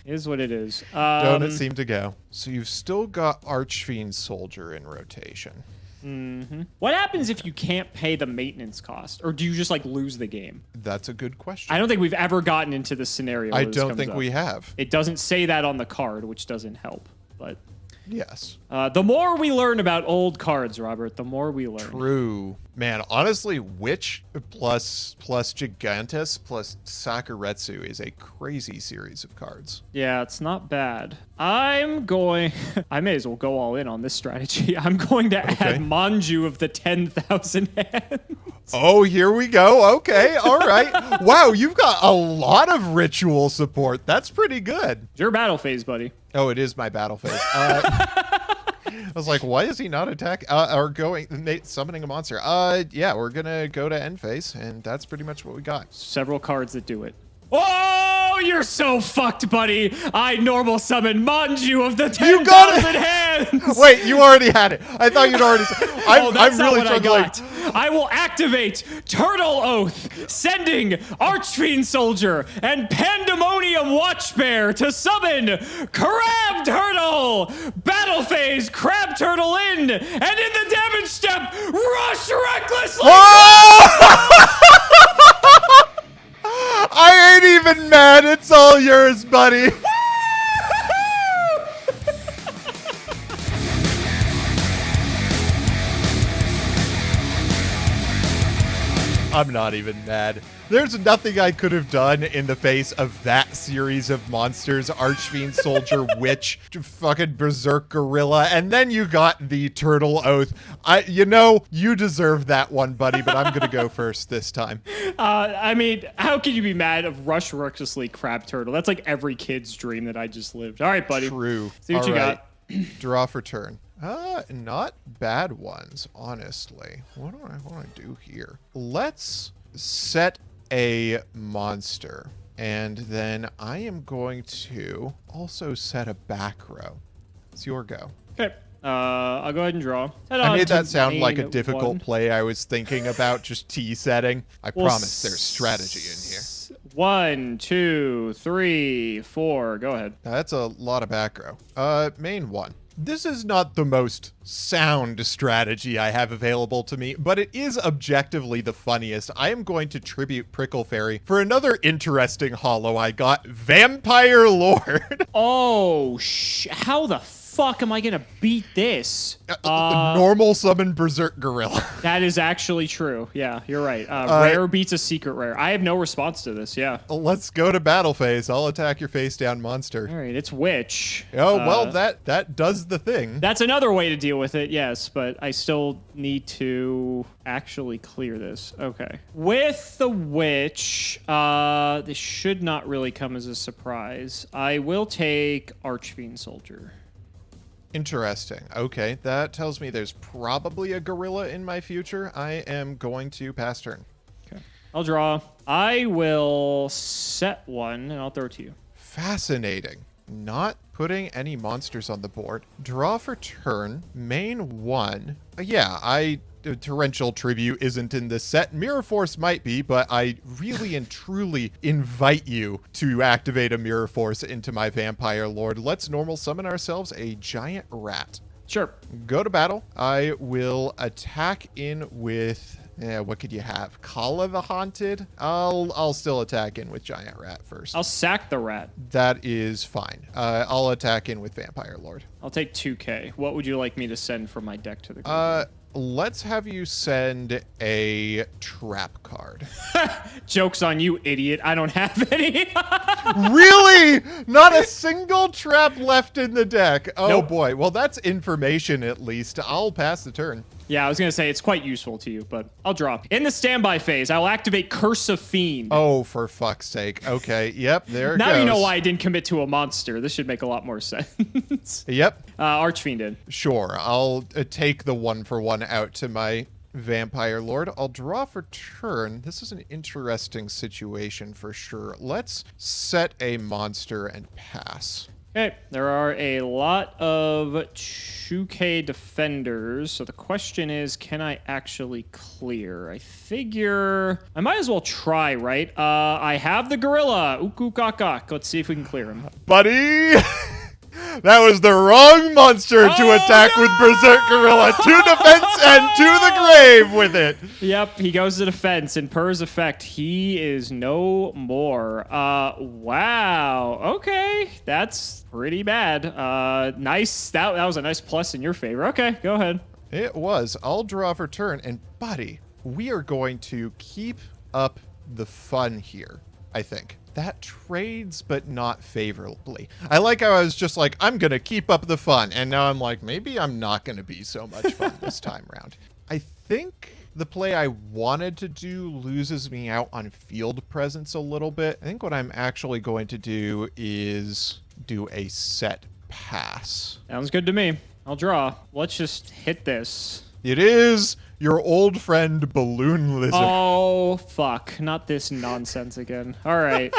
Is what it is. Don't it seem to go? So you've still got Archfiend Soldier in rotation. Mm-hmm. What happens if you can't pay the maintenance cost? Or do you just, like, lose the game? That's a good question. I don't think we've ever gotten into this scenario. I don't think we have. It doesn't say that on the card, which doesn't help. But yes. The more we learn about old cards, Robert, the more we learn. True. Man, honestly, Witch plus Gigantes plus Sakuretsu is a crazy series of cards. Yeah, it's not bad. I may as well go all in on this strategy. I'm going to add Manju of the 10,000 hands. Oh, here we go. Okay, all right. Wow, you've got a lot of ritual support. That's pretty good. It's your battle phase, buddy. Oh, it is my battle phase. I was like, why is he not summoning a monster? Yeah, we're gonna go to end phase, and that's pretty much what we got. Several cards that do it. Oh, you're so fucked, buddy. I normal summon Manju of the 10,000 hands. Wait, you already had it. I thought you'd already said I'm really struggling. I will activate Turtle Oath, sending Archfiend Soldier and Pandemonium Watchbear to summon Crab Turtle. Battle phase, Crab Turtle in, and in the damage step, rush recklessly. Oh! I ain't even mad. It's all yours, buddy. I'm not even mad. There's nothing I could have done in the face of that series of monsters. Archfiend, Soldier, Witch, fucking Berserk Gorilla, and then you got the Turtle Oath. You deserve that one, buddy, but I'm gonna go first this time. I mean, how can you be mad of Rush Recklessly Crab Turtle? That's like every kid's dream that I just lived. All right, buddy. True. See what you got. Draw for turn. Not bad ones, honestly. What do I want to do here? Let's set a monster. And then I am going to also set a back row. It's your go. Okay. I'll go ahead and draw. I made that sound like a difficult play I was thinking about just T-setting. I promise there's strategy in here. 1, 2, 3, 4. Go ahead. That's a lot of back row. Main one. This is not the most sound strategy I have available to me, but it is objectively the funniest. I am going to tribute Prickle Fairy for another interesting holo I got, Vampire Lord. Oh, how the fuck am I gonna beat this? Normal summon Berserk Gorilla. That is actually true. Yeah, you're right. Rare beats a secret rare. I have no response to this. Yeah. Let's go to battle phase. I'll attack your face down monster. All right, it's Witch. Oh, well, that does the thing. That's another way to deal with it, yes, but I still need to actually clear this. Okay. With the Witch, this should not really come as a surprise. I will take Archfiend Soldier. Interesting. Okay, that tells me there's probably a gorilla in my future. I am going to pass turn. Okay. I'll draw. I will set one, and I'll throw it to you. Fascinating. Not putting any monsters on the board. Draw for turn. Main one. Yeah, Torrential Tribute isn't in this set. Mirror Force might be, but I really and truly invite you to activate a Mirror Force into my Vampire Lord. Let's normal summon ourselves a giant rat. Sure. Go to battle. I will attack in with... what could you have? Kala the Haunted? I'll still attack in with Giant Rat first. I'll sack the rat. That is fine. I'll attack in with Vampire Lord. I'll take 2K. What would you like me to send from my deck to the group? Let's have you send a trap card. Joke's on you, idiot. I don't have any. Really? Not a single trap left in the deck. Oh, nope. Boy. Well, that's information at least. I'll pass the turn. Yeah, I was going to say it's quite useful to you, but I'll draw. In the standby phase, I will activate Curse of Fiend. Oh, for fuck's sake. Okay. Yep. There it goes. Now you know why I didn't commit to a monster. This should make a lot more sense. Yep. Archfiend in. Sure. I'll take the 1-for-1 out to my Vampire Lord. I'll draw for turn. This is an interesting situation for sure. Let's set a monster and pass. Okay, there are a lot of 2K defenders, so the question is, can I actually clear? I figure I might as well try, right? I have the gorilla. Ukukakak. Let's see if we can clear him. Buddy! That was the wrong monster to attack with Berserk Gorilla. To defense and to the grave with it. Yep, he goes to defense, and per his effect, he is no more. Wow. Okay, that's pretty bad. Nice. That was a nice plus in your favor. Okay, go ahead. It was. I'll draw for turn, and buddy, we are going to keep up the fun here, I think. That trades, but not favorably. I like how I was just like, I'm going to keep up the fun. And now I'm like, maybe I'm not going to be so much fun this time around. I think the play I wanted to do loses me out on field presence a little bit. I think what I'm actually going to do is do a set pass. Sounds good to me. I'll draw. Let's just hit this. It is your old friend Balloon Lizard. Oh, fuck. Not this nonsense again. All right.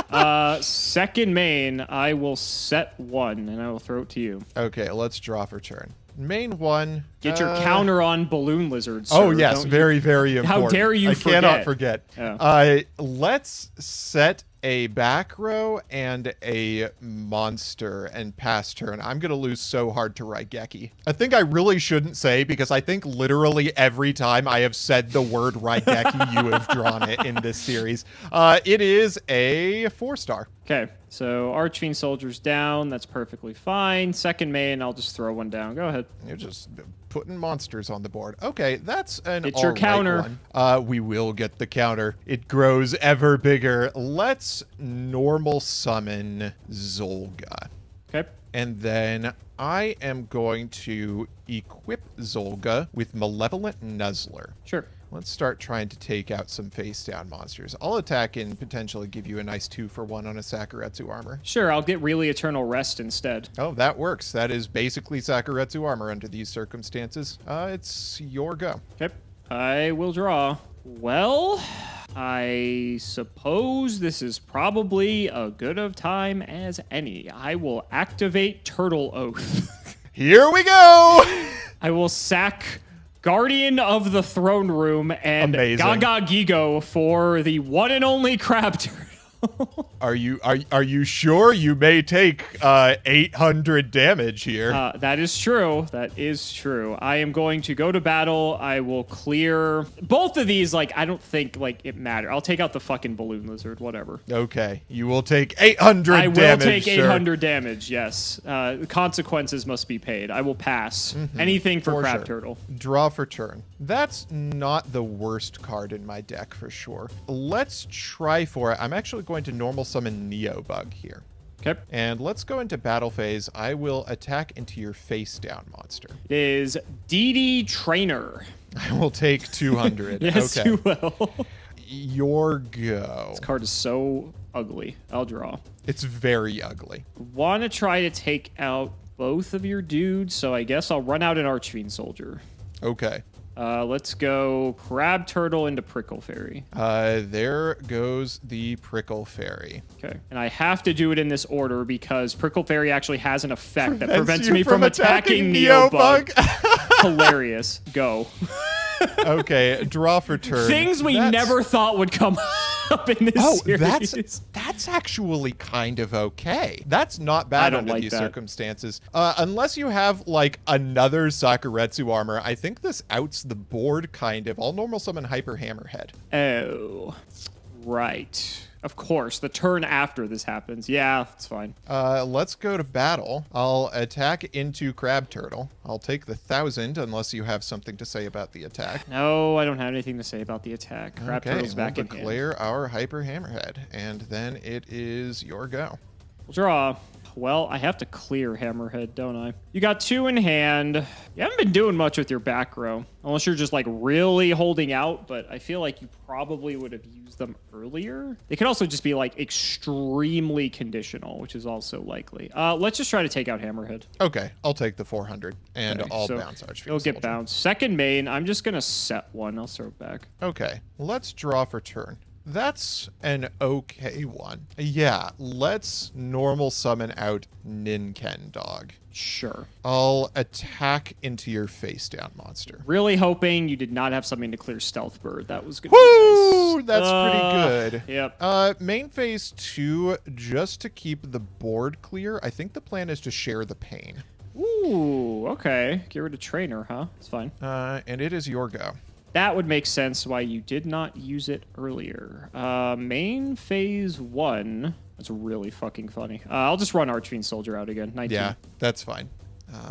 Second main, I will set one, and I will throw it to you. Okay, let's draw for turn. Main one. Get your counter on Balloon Lizard, sir. Oh, yes. Very, very important. How dare you forget? I cannot forget. Oh. Let's set a back row and a monster and pass turn. I'm going to lose so hard to Raigeki. I think I really shouldn't say, because I think literally every time I have said the word Raigeki, you have drawn it in this series. It is a 4-star. Okay. So Archfiend Soldier's down. That's perfectly fine. Second main, I'll just throw one down. Go ahead. You're just putting monsters on the board. Okay, that's an It's your all right counter. one. We will get the counter. It grows ever bigger. Let's normal summon Zolga. Okay. And then I am going to equip Zolga with Malevolent Nuzzler. Sure. Let's start trying to take out some face-down monsters. I'll attack and potentially give you a nice 2-for-1 on a Sakuretsu armor. Sure, I'll get really Eternal Rest instead. Oh, that works. That is basically Sakuretsu armor under these circumstances. It's your go. Okay. I will draw. Well, I suppose this is probably a good of time as any. I will activate Turtle Oath. Here we go! I will sack Guardian of the Throne Room and Amazing. Gaga Gigo for the one and only Crab Turtle. Are you sure? You may take 800 damage here. That is true. That is true. I am going to go to battle. I will clear both of these. Like, I don't think like it matters. I'll take out the fucking balloon lizard. Whatever. Okay, you will take 800 I will damage. take sir. 800 damage. Yes. Consequences must be paid. I will pass. Anything for Crab sure. Turtle. Draw for turn. That's not the worst card in my deck for sure. Let's try for it. I'm actually going to normal summon Neobug here. Okay. And let's go into battle phase. I will attack into your face down monster. It is DD Trainer. I will take 200. Yes, okay. you will. Your go. This card is so ugly. I'll draw. It's very ugly. Want to try to take out both of your dudes, so I guess I'll run out an Archfiend Soldier. Okay. Let's go Crab Turtle into Prickle Fairy. There goes the Prickle Fairy. Okay. And I have to do it in this order because Prickle Fairy actually has an effect that prevents you me from attacking Neobug. Hilarious. Go. Okay, draw for turn. Things we never thought would come up in this series. that's actually kind of okay. That's not bad under these circumstances. Unless you have like another Sakuretsu armor, I think this outs the board kind of. I'll normal summon Hyper Hammerhead. Oh, right. Of course, the turn after this happens. Yeah, it's fine. Let's go to battle. I'll attack into Crab Turtle. I'll take the 1,000 unless you have something to say about the attack. No, I don't have anything to say about the attack. Crab Turtle's back in hand. Declare our Hyper Hammerhead, and then it is your go. We'll draw. Well, I have to clear Hammerhead, don't I? You got 2 in hand. You haven't been doing much with your back row, unless you're just like really holding out, but I feel like you probably would have used them earlier. They could also just be like extremely conditional, which is also likely. Let's just try to take out Hammerhead. Okay, I'll take the 400, and Okay, I'll so bounce Archfiend It'll get Soldier. bounced. Second main, I'm just going to set one. I'll throw it back. Okay, let's draw for turn. That's an okay one. Yeah, let's normal summon out Ninken Dog. Sure. I'll attack into your face down monster. Really hoping you did not have something to clear Stealth Bird. That was good. Woo! Nice. That's pretty good. Yep. Main phase 2, just to keep the board clear, I think the plan is to share the pain. Ooh, okay. Get rid of Trainer, huh? It's fine. And it is your go. That would make sense why you did not use it earlier. Main phase 1. That's really fucking funny. I'll just run Archfiend Soldier out again. 19. Yeah, that's fine.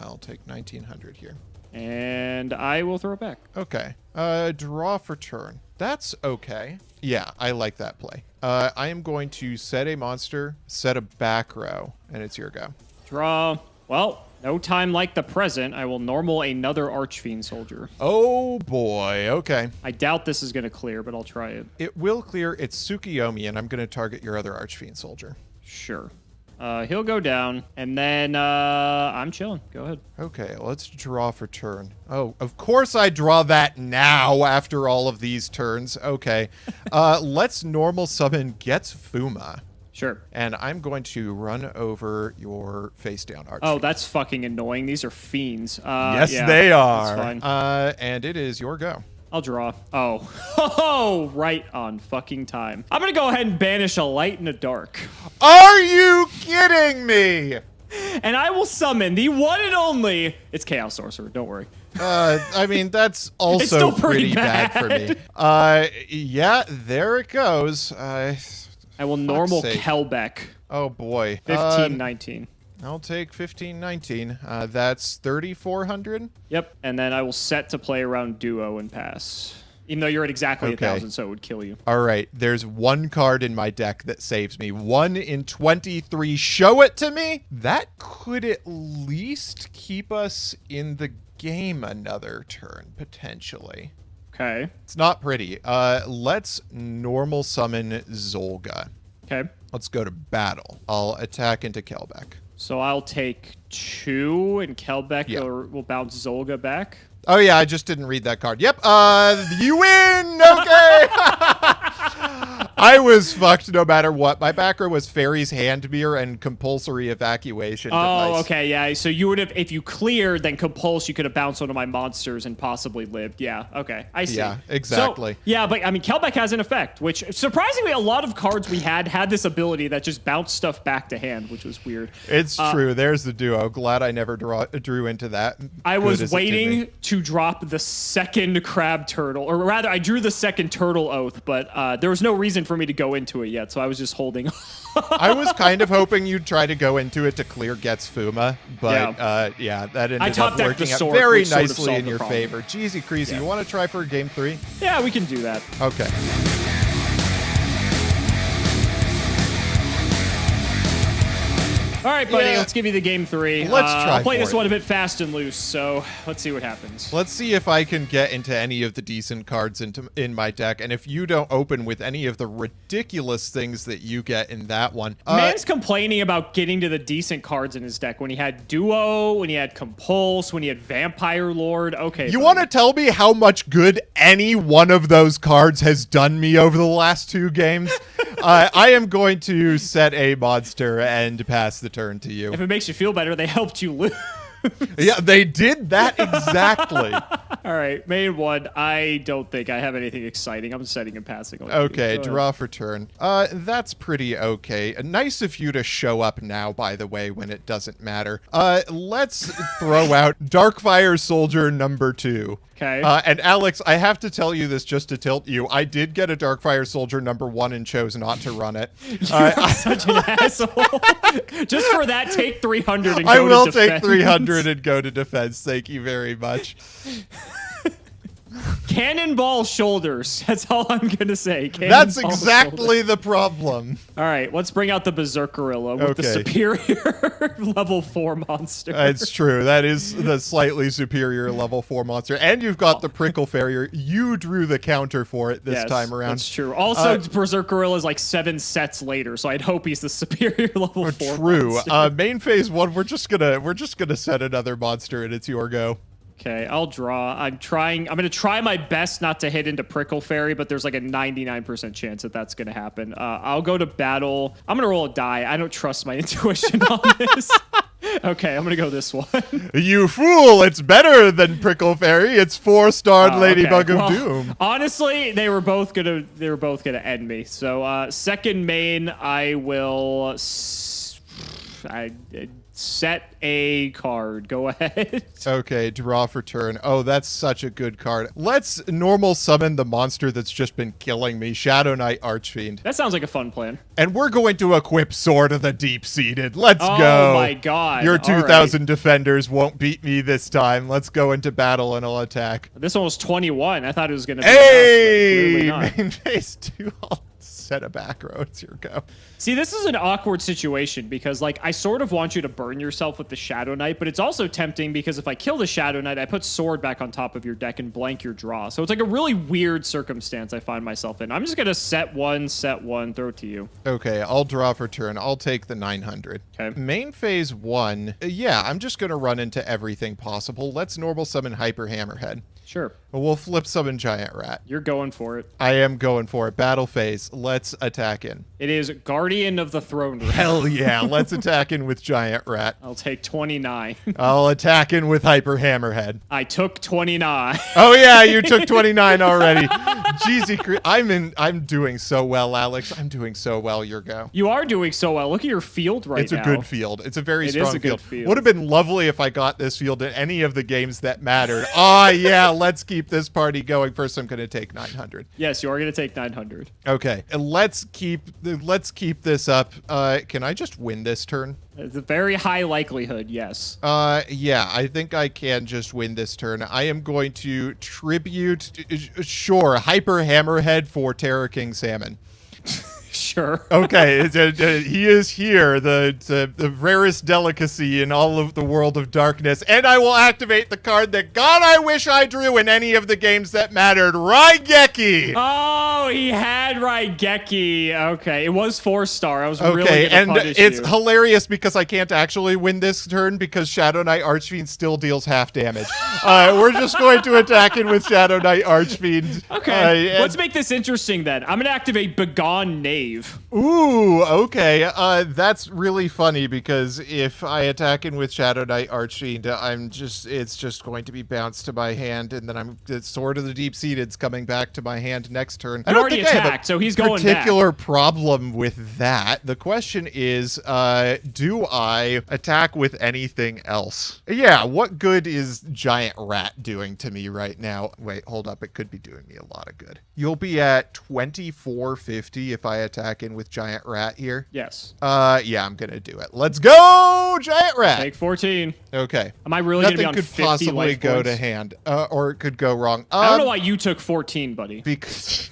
I'll take 1,900 here. And I will throw it back. Okay. Draw for turn. That's okay. Yeah, I like that play. I am going to set a monster, set a back row, and it's your go. Draw. Well, no time like the present. I will normal another Archfiend Soldier. Oh boy, okay. I doubt this is going to clear, but I'll try it. It will clear. It's Tsukiyomi, and I'm going to target your other Archfiend Soldier. Sure. He'll go down, and then I'm chilling. Go ahead. Okay, let's draw for turn. Oh, of course I draw that now after all of these turns. Okay. Let's normal summon Gets Fuma. Sure. And I'm going to run over your face down Archfiend. Oh, that's fucking annoying. These are fiends. Yes, yeah, they are. That's fine. And it is your go. I'll draw. Oh. Oh, right on fucking time. I'm going to go ahead and banish a light and a dark. Are you kidding me? And I will summon the one and only... It's Chaos Sorcerer, don't worry. I mean, that's also still pretty pretty bad for me. Yeah, there it goes. I I will normal sake. Kelbeck. Oh, boy. 1519. I'll take 1519. That's 3,400. Yep, and then I will set to play around Duo and pass. Even though you're at exactly 1,000, so it would kill you. All right, there's one card in my deck that saves me. 1 in 23. Show it to me. That could at least keep us in the game another turn, potentially. Okay. It's not pretty. Let's normal summon Zolga. Okay. Let's go to battle. I'll attack into Kelbeck. So I'll take 2, and Kelbeck will bounce Zolga back. Oh, yeah, I just didn't read that card. Yep, you win! Okay! I was fucked no matter what. My backer was Fairy's Hand Mirror and Compulsory Evacuation device. Okay, yeah. So you would have, if you cleared, then Compulse, you could have bounced one of my monsters and possibly lived. Yeah, okay. I see. Yeah, exactly. So, yeah, but I mean, Kelbeck has an effect, which surprisingly, a lot of cards we had this ability that just bounced stuff back to hand, which was weird. It's true. There's the Duo. Glad I never drew into that. I was waiting to drop the second crab turtle, or rather, I drew the second turtle oath, but there was no reason for me to go into it yet, so I was just holding. I was kind of hoping you'd try to go into it to clear Gets Fuma, but yeah, that ended up working out very nicely in your favor. Jeezy Creasy, you want to try for game 3? Yeah, we can do that. Okay. All right, buddy, let's give you the game 3. Let's try I'll play this one a bit fast and loose, so let's see what happens. Let's see if I can get into any of the decent cards in my deck, and if you don't open with any of the ridiculous things that you get in that one. Man's complaining about getting to the decent cards in his deck when he had Duo, when he had Compulse, when he had Vampire Lord. Okay. You want to tell me how much good any one of those cards has done me over the last 2 games? I am going to set a monster and pass the turn to you. If it makes you feel better, they helped you lose. Yeah, they did that exactly. All right, main 1. I don't think I have anything exciting. I'm setting and passing. Okay, draw for turn. That's pretty okay. Nice of you to show up now, by the way, when it doesn't matter. Let's throw out Darkfire Soldier number 2. Okay. And Alex, I have to tell you this just to tilt you. I did get a Darkfire Soldier number 1 and chose not to run it. You're such an asshole. Just for that, take 300 and go to defense. I will take 300 and go to defense. Thank you very much. Cannonball shoulders. That's all I'm going to say. That's exactly the problem. All right, let's bring out the Berserkerilla with the superior level 4 monster. It's true. That is the slightly superior level 4 monster. And you've got the Prickle Farrier. You drew the counter for it this time around. That's true. Also, Berserkerilla is like 7 sets later, so I'd hope he's the superior level 4 True. monster. Main phase 1, we're just gonna set another monster and it's your go. Okay, I'll draw. I'm going to try my best not to hit into Prickle Fairy, but there's like a 99% chance that that's going to happen. I'll go to battle. I'm going to roll a die. I don't trust my intuition on this. Okay, I'm going to go this one. You fool! It's better than Prickle Fairy. It's 4-starred Ladybug of Doom. Honestly, they were both gonna end me. So second main, I will set a card. Go ahead. Okay, draw for turn. Oh, that's such a good card. Let's normal summon the monster that's just been killing me, Shadow Knight Archfiend. That sounds like a fun plan. And we're going to equip Sword of the Deep-Seated. Let's go. Oh my god. Your 2,000 defenders won't beat me this time. Let's go into battle and I'll attack. This one was 21. I thought it was going to be Hey! enough, but main phase 2. I'll set a back row. It's your go. See, this is an awkward situation because, like, I sort of want you to burn yourself with the Shadow Knight, but it's also tempting because if I kill the Shadow Knight, I put Sword back on top of your deck and blank your draw. So it's like a really weird circumstance I find myself in. I'm just going to set one, throw it to you. Okay, I'll draw for turn. I'll take the 900. Okay. Main phase 1. Yeah, I'm just going to run into everything possible. Let's normal summon Hyper Hammerhead. Sure. We'll flip summon Giant Rat. You're going for it. I am going for it. Battle phase. Let's attack in. It is Guardian of the Throne Room. Hell yeah. Let's attack in with Giant Rat. I'll take 29. I'll attack in with Hyper Hammerhead. I took 29. Oh yeah, you took 29 already. Jeezy, I'm doing so well, Alex. I'm doing so well. Your go. You are doing so well. Look at your field right now. It's a good field. It's a very strong good field. field. Would have been lovely if I got this field in any of the games that mattered. Yeah, let's keep this party going. First, I'm going to take 900. Yes, you are going to take 900. Okay, and let's keep this up. Can I just win this turn? It's a very high likelihood, yes. Yeah, I think I can just win this turn. I am going to tribute, sure, Hyper Hammerhead for Terror King Salmon. Sure. Okay, he is here, the rarest delicacy in all of the world of darkness, and I will activate the card that God I wish I drew in any of the games that mattered, Raigeki! Oh, he had Raigeki. Okay, it was 4-star. I was really Okay, gonna and punish it's you. hilarious because I can't actually win this turn because Shadow Knight Archfiend still deals half damage. We're just going to attack in with Shadow Knight Archfiend. Okay, let's make this interesting then. I'm gonna activate Begone Knave. Ooh, okay. That's really funny because if I attack in with Shadow Knight Archfiend, it's just going to be bounced to my hand, and then the Sword of the Deep-Seated's coming back to my hand next turn. You already attacked, so he's going back. Particular problem with that. The question is, do I attack with anything else? Yeah, what good is Giant Rat doing to me right now? Wait, hold up. It could be doing me a lot of good. You'll be at 2450 if I attack in with Giant Rat here. Yes. Yeah, I'm gonna do it. Let's go, Giant Rat. Take 14. Okay. Am I really gonna be on 50 could possibly life go points? to hand, or it could go wrong. I don't know why you took 14, buddy. Because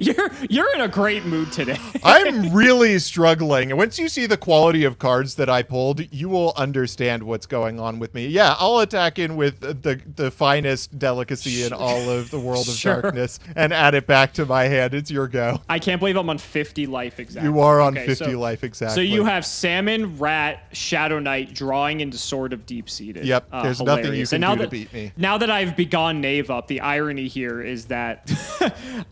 You're in a great mood today. I'm really struggling. Once you see the quality of cards that I pulled, you will understand what's going on with me. Yeah, I'll attack in with the finest delicacy in all of the world of darkness and add it back to my hand. It's your go. I can't believe I'm on 50 life exactly. You are on 50 life exactly. So you have Salmon, Rat, Shadow Knight drawing into Sword of Deep-Seated. Yep, there's nothing you can do to beat me. Now that I've Begone Knave up, the irony here is that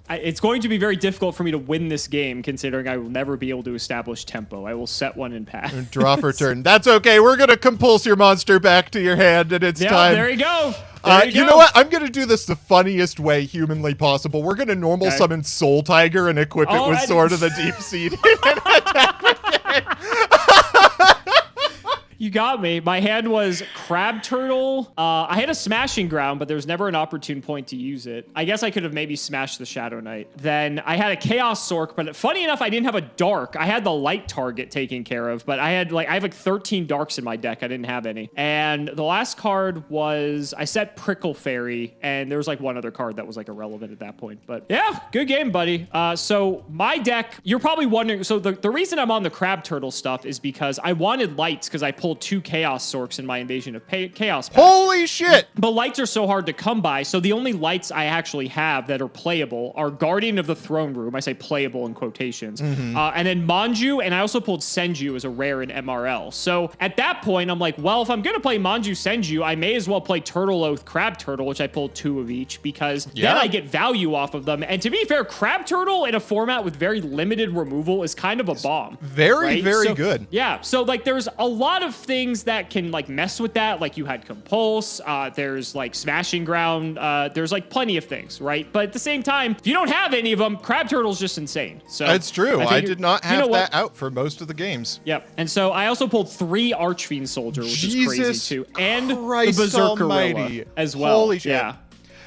it's going to be very difficult for me to win this game, considering I will never be able to establish tempo. I will set one in path. Draw for turn. That's okay. We're going to compulse your monster back to your hand, and it's time. There you go. You know what? I'm going to do this the funniest way humanly possible. We're going to normal summon Soul Tiger and equip it with Sword of the Deep-Seated and attack again. You got me. My hand was Crab Turtle. I had a Smashing Ground, but there was never an opportune point to use it. I guess I could have maybe smashed the Shadow Knight. Then I had a Chaos Sork, but funny enough, I didn't have a Dark. I had the Light Target taken care of, but I have like 13 Darks in my deck. I didn't have any. And the last card was, I set Prickle Fairy, and there was like one other card that was like irrelevant at that point. But yeah, good game, buddy. So my deck, you're probably wondering, so the reason I'm on the Crab Turtle stuff is because I wanted lights because I pulled 2 Chaos Sorks in my Invasion of Chaos pack. Holy shit! But lights are so hard to come by, so the only lights I actually have that are playable are Guardian of the Throne Room. I say playable in quotations. And then Manju, and I also pulled Senju as a rare in MRL. So at that point, I'm like, well, if I'm going to play Manju Senju, I may as well play Turtle Oath Crab Turtle, which I pulled 2 of each, because then I get value off of them. And to be fair, Crab Turtle in a format with very limited removal is kind of a bomb. Very good. Yeah, so like there's a lot of things that can like mess with that. Like you had Compulse, there's like Smashing Ground, there's like plenty of things, right? But at the same time, if you don't have any of them, Crab Turtle's just insane. So that's true. I did not have that out for most of the games. Yep. And so I also pulled 3 Archfiend Soldier, which is crazy too. And Christ the Berserker Almighty. as well. Holy shit. Yeah.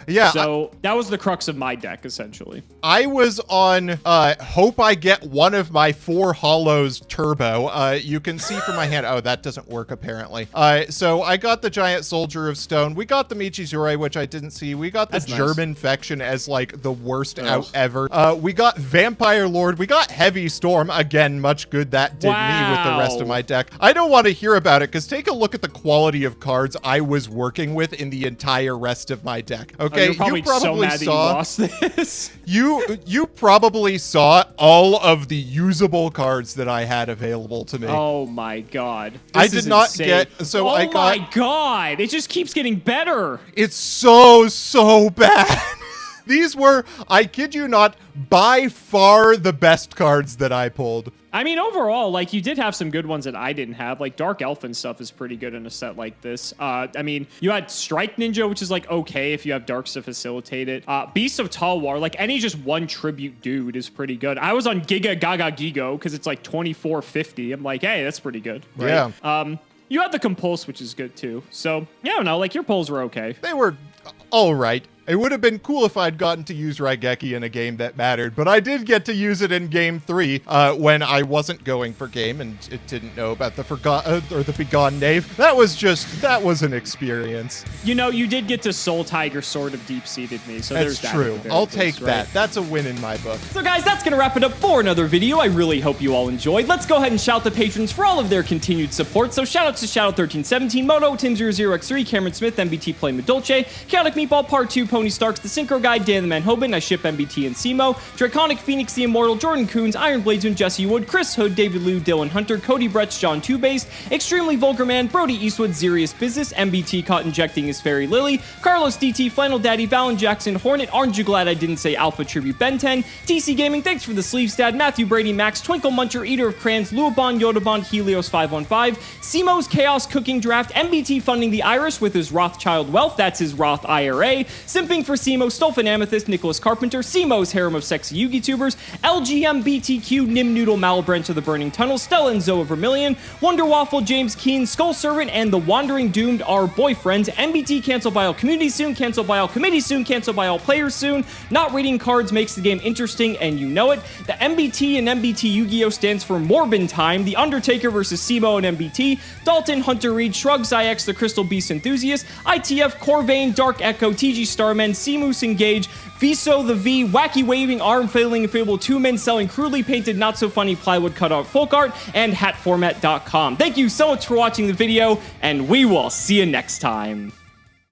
Yeah. So that was the crux of my deck, essentially. I was on hope I get one of my 4 hollows turbo. You can see from my hand. Oh, that doesn't work, apparently. So I got the Giant Soldier of Stone. We got the Michizure, which I didn't see. We got the German Faction as, like, the worst out ever. We got Vampire Lord. We got Heavy Storm. Again, much good that did me with the rest of my deck. I don't want to hear about it, because take a look at the quality of cards I was working with in the entire rest of my deck. Okay, you're probably so mad that you lost this. You probably saw all of the usable cards that I had available to me. Oh my god. I did not get, so I got. Oh my god. It just keeps getting better. It's so bad. These were, I kid you not, by far the best cards that I pulled. I mean, overall, like, you did have some good ones that I didn't have. Like, Dark Elf and stuff is pretty good in a set like this. I mean, you had Strike Ninja, which is, like, okay if you have Darks to facilitate it. Beast of Talwar, like, any just one tribute dude is pretty good. I was on Giga Gaga Gigo because it's, like, 2450. I'm like, hey, that's pretty good. Right? Yeah. You had the Compulse, which is good, too. So, yeah, I don't know. Like, your pulls were okay. They were all right. It would have been cool if I'd gotten to use Raigeki in a game that mattered, but I did get to use it in Game 3 when I wasn't going for game and it didn't know about the the Begone Knave. That was an experience. You know, you did get to Soul Tiger sort of deep-seated me, so That's there's that. true. I'll take right? that. That's a win in my book. So guys, that's going to wrap it up for another video. I really hope you all enjoyed. Let's go ahead and shout the patrons for all of their continued support. So shout out to Shadow1317, Moto, Tim00x3, Cameron Smith, MBT Play Medolce, Chaotic Meatball Part 2, Pony Starks, The Synchro Guy, Dan the Man Hoban, I ship MBT and Simo, Draconic Phoenix the Immortal, Jordan Coons, Iron Bladesman, Jesse Wood, Chris Hood, David Liu, Dylan Hunter, Cody Bretz, John Two-Base, Extremely Vulgar Man, Brody Eastwood, Zerius Business, MBT caught injecting his Fairy Lily, Carlos DT, Flannel Daddy, Valen Jackson, Hornet, aren't you glad I didn't say Alpha Tribute Ben 10, TC Gaming, thanks for the sleeve stat, Matthew Brady, Max, Twinkle Muncher, Eater of Crayons, Luabon, Yodabon, Helios 515, Simo's Chaos Cooking Draft, MBT funding the Iris with his Rothschild Wealth, that's his Roth IRA, Simping for Simo, Stolfin Amethyst, Nicholas Carpenter, Simo's Harem of Sexy Yugi Tubers, LGMBTQ, Nim Noodle, Malabranch of the Burning Tunnel, Stella and Zoa Vermilion, Wonder Waffle, James Keen, Skull Servant, and The Wandering Doomed are boyfriends. MBT cancel by all community soon, cancel by all committee soon, cancel by all players soon. Not reading cards makes the game interesting, and you know it. The MBT and MBT Yu-Gi-Oh! Stands for Morbin Time, The Undertaker versus Simo and MBT, Dalton, Hunter Reed, Shrug, Zyx, The Crystal Beast Enthusiast, ITF, Corvain, Dark Echo, TG Starman, Seamoose Engage, Viso the V, Wacky Waving, Arm Failing, and Fable 2 Men selling crudely painted, not so funny plywood cutout folk art, and hatformat.com. Thank you so much for watching the video, and we will see you next time.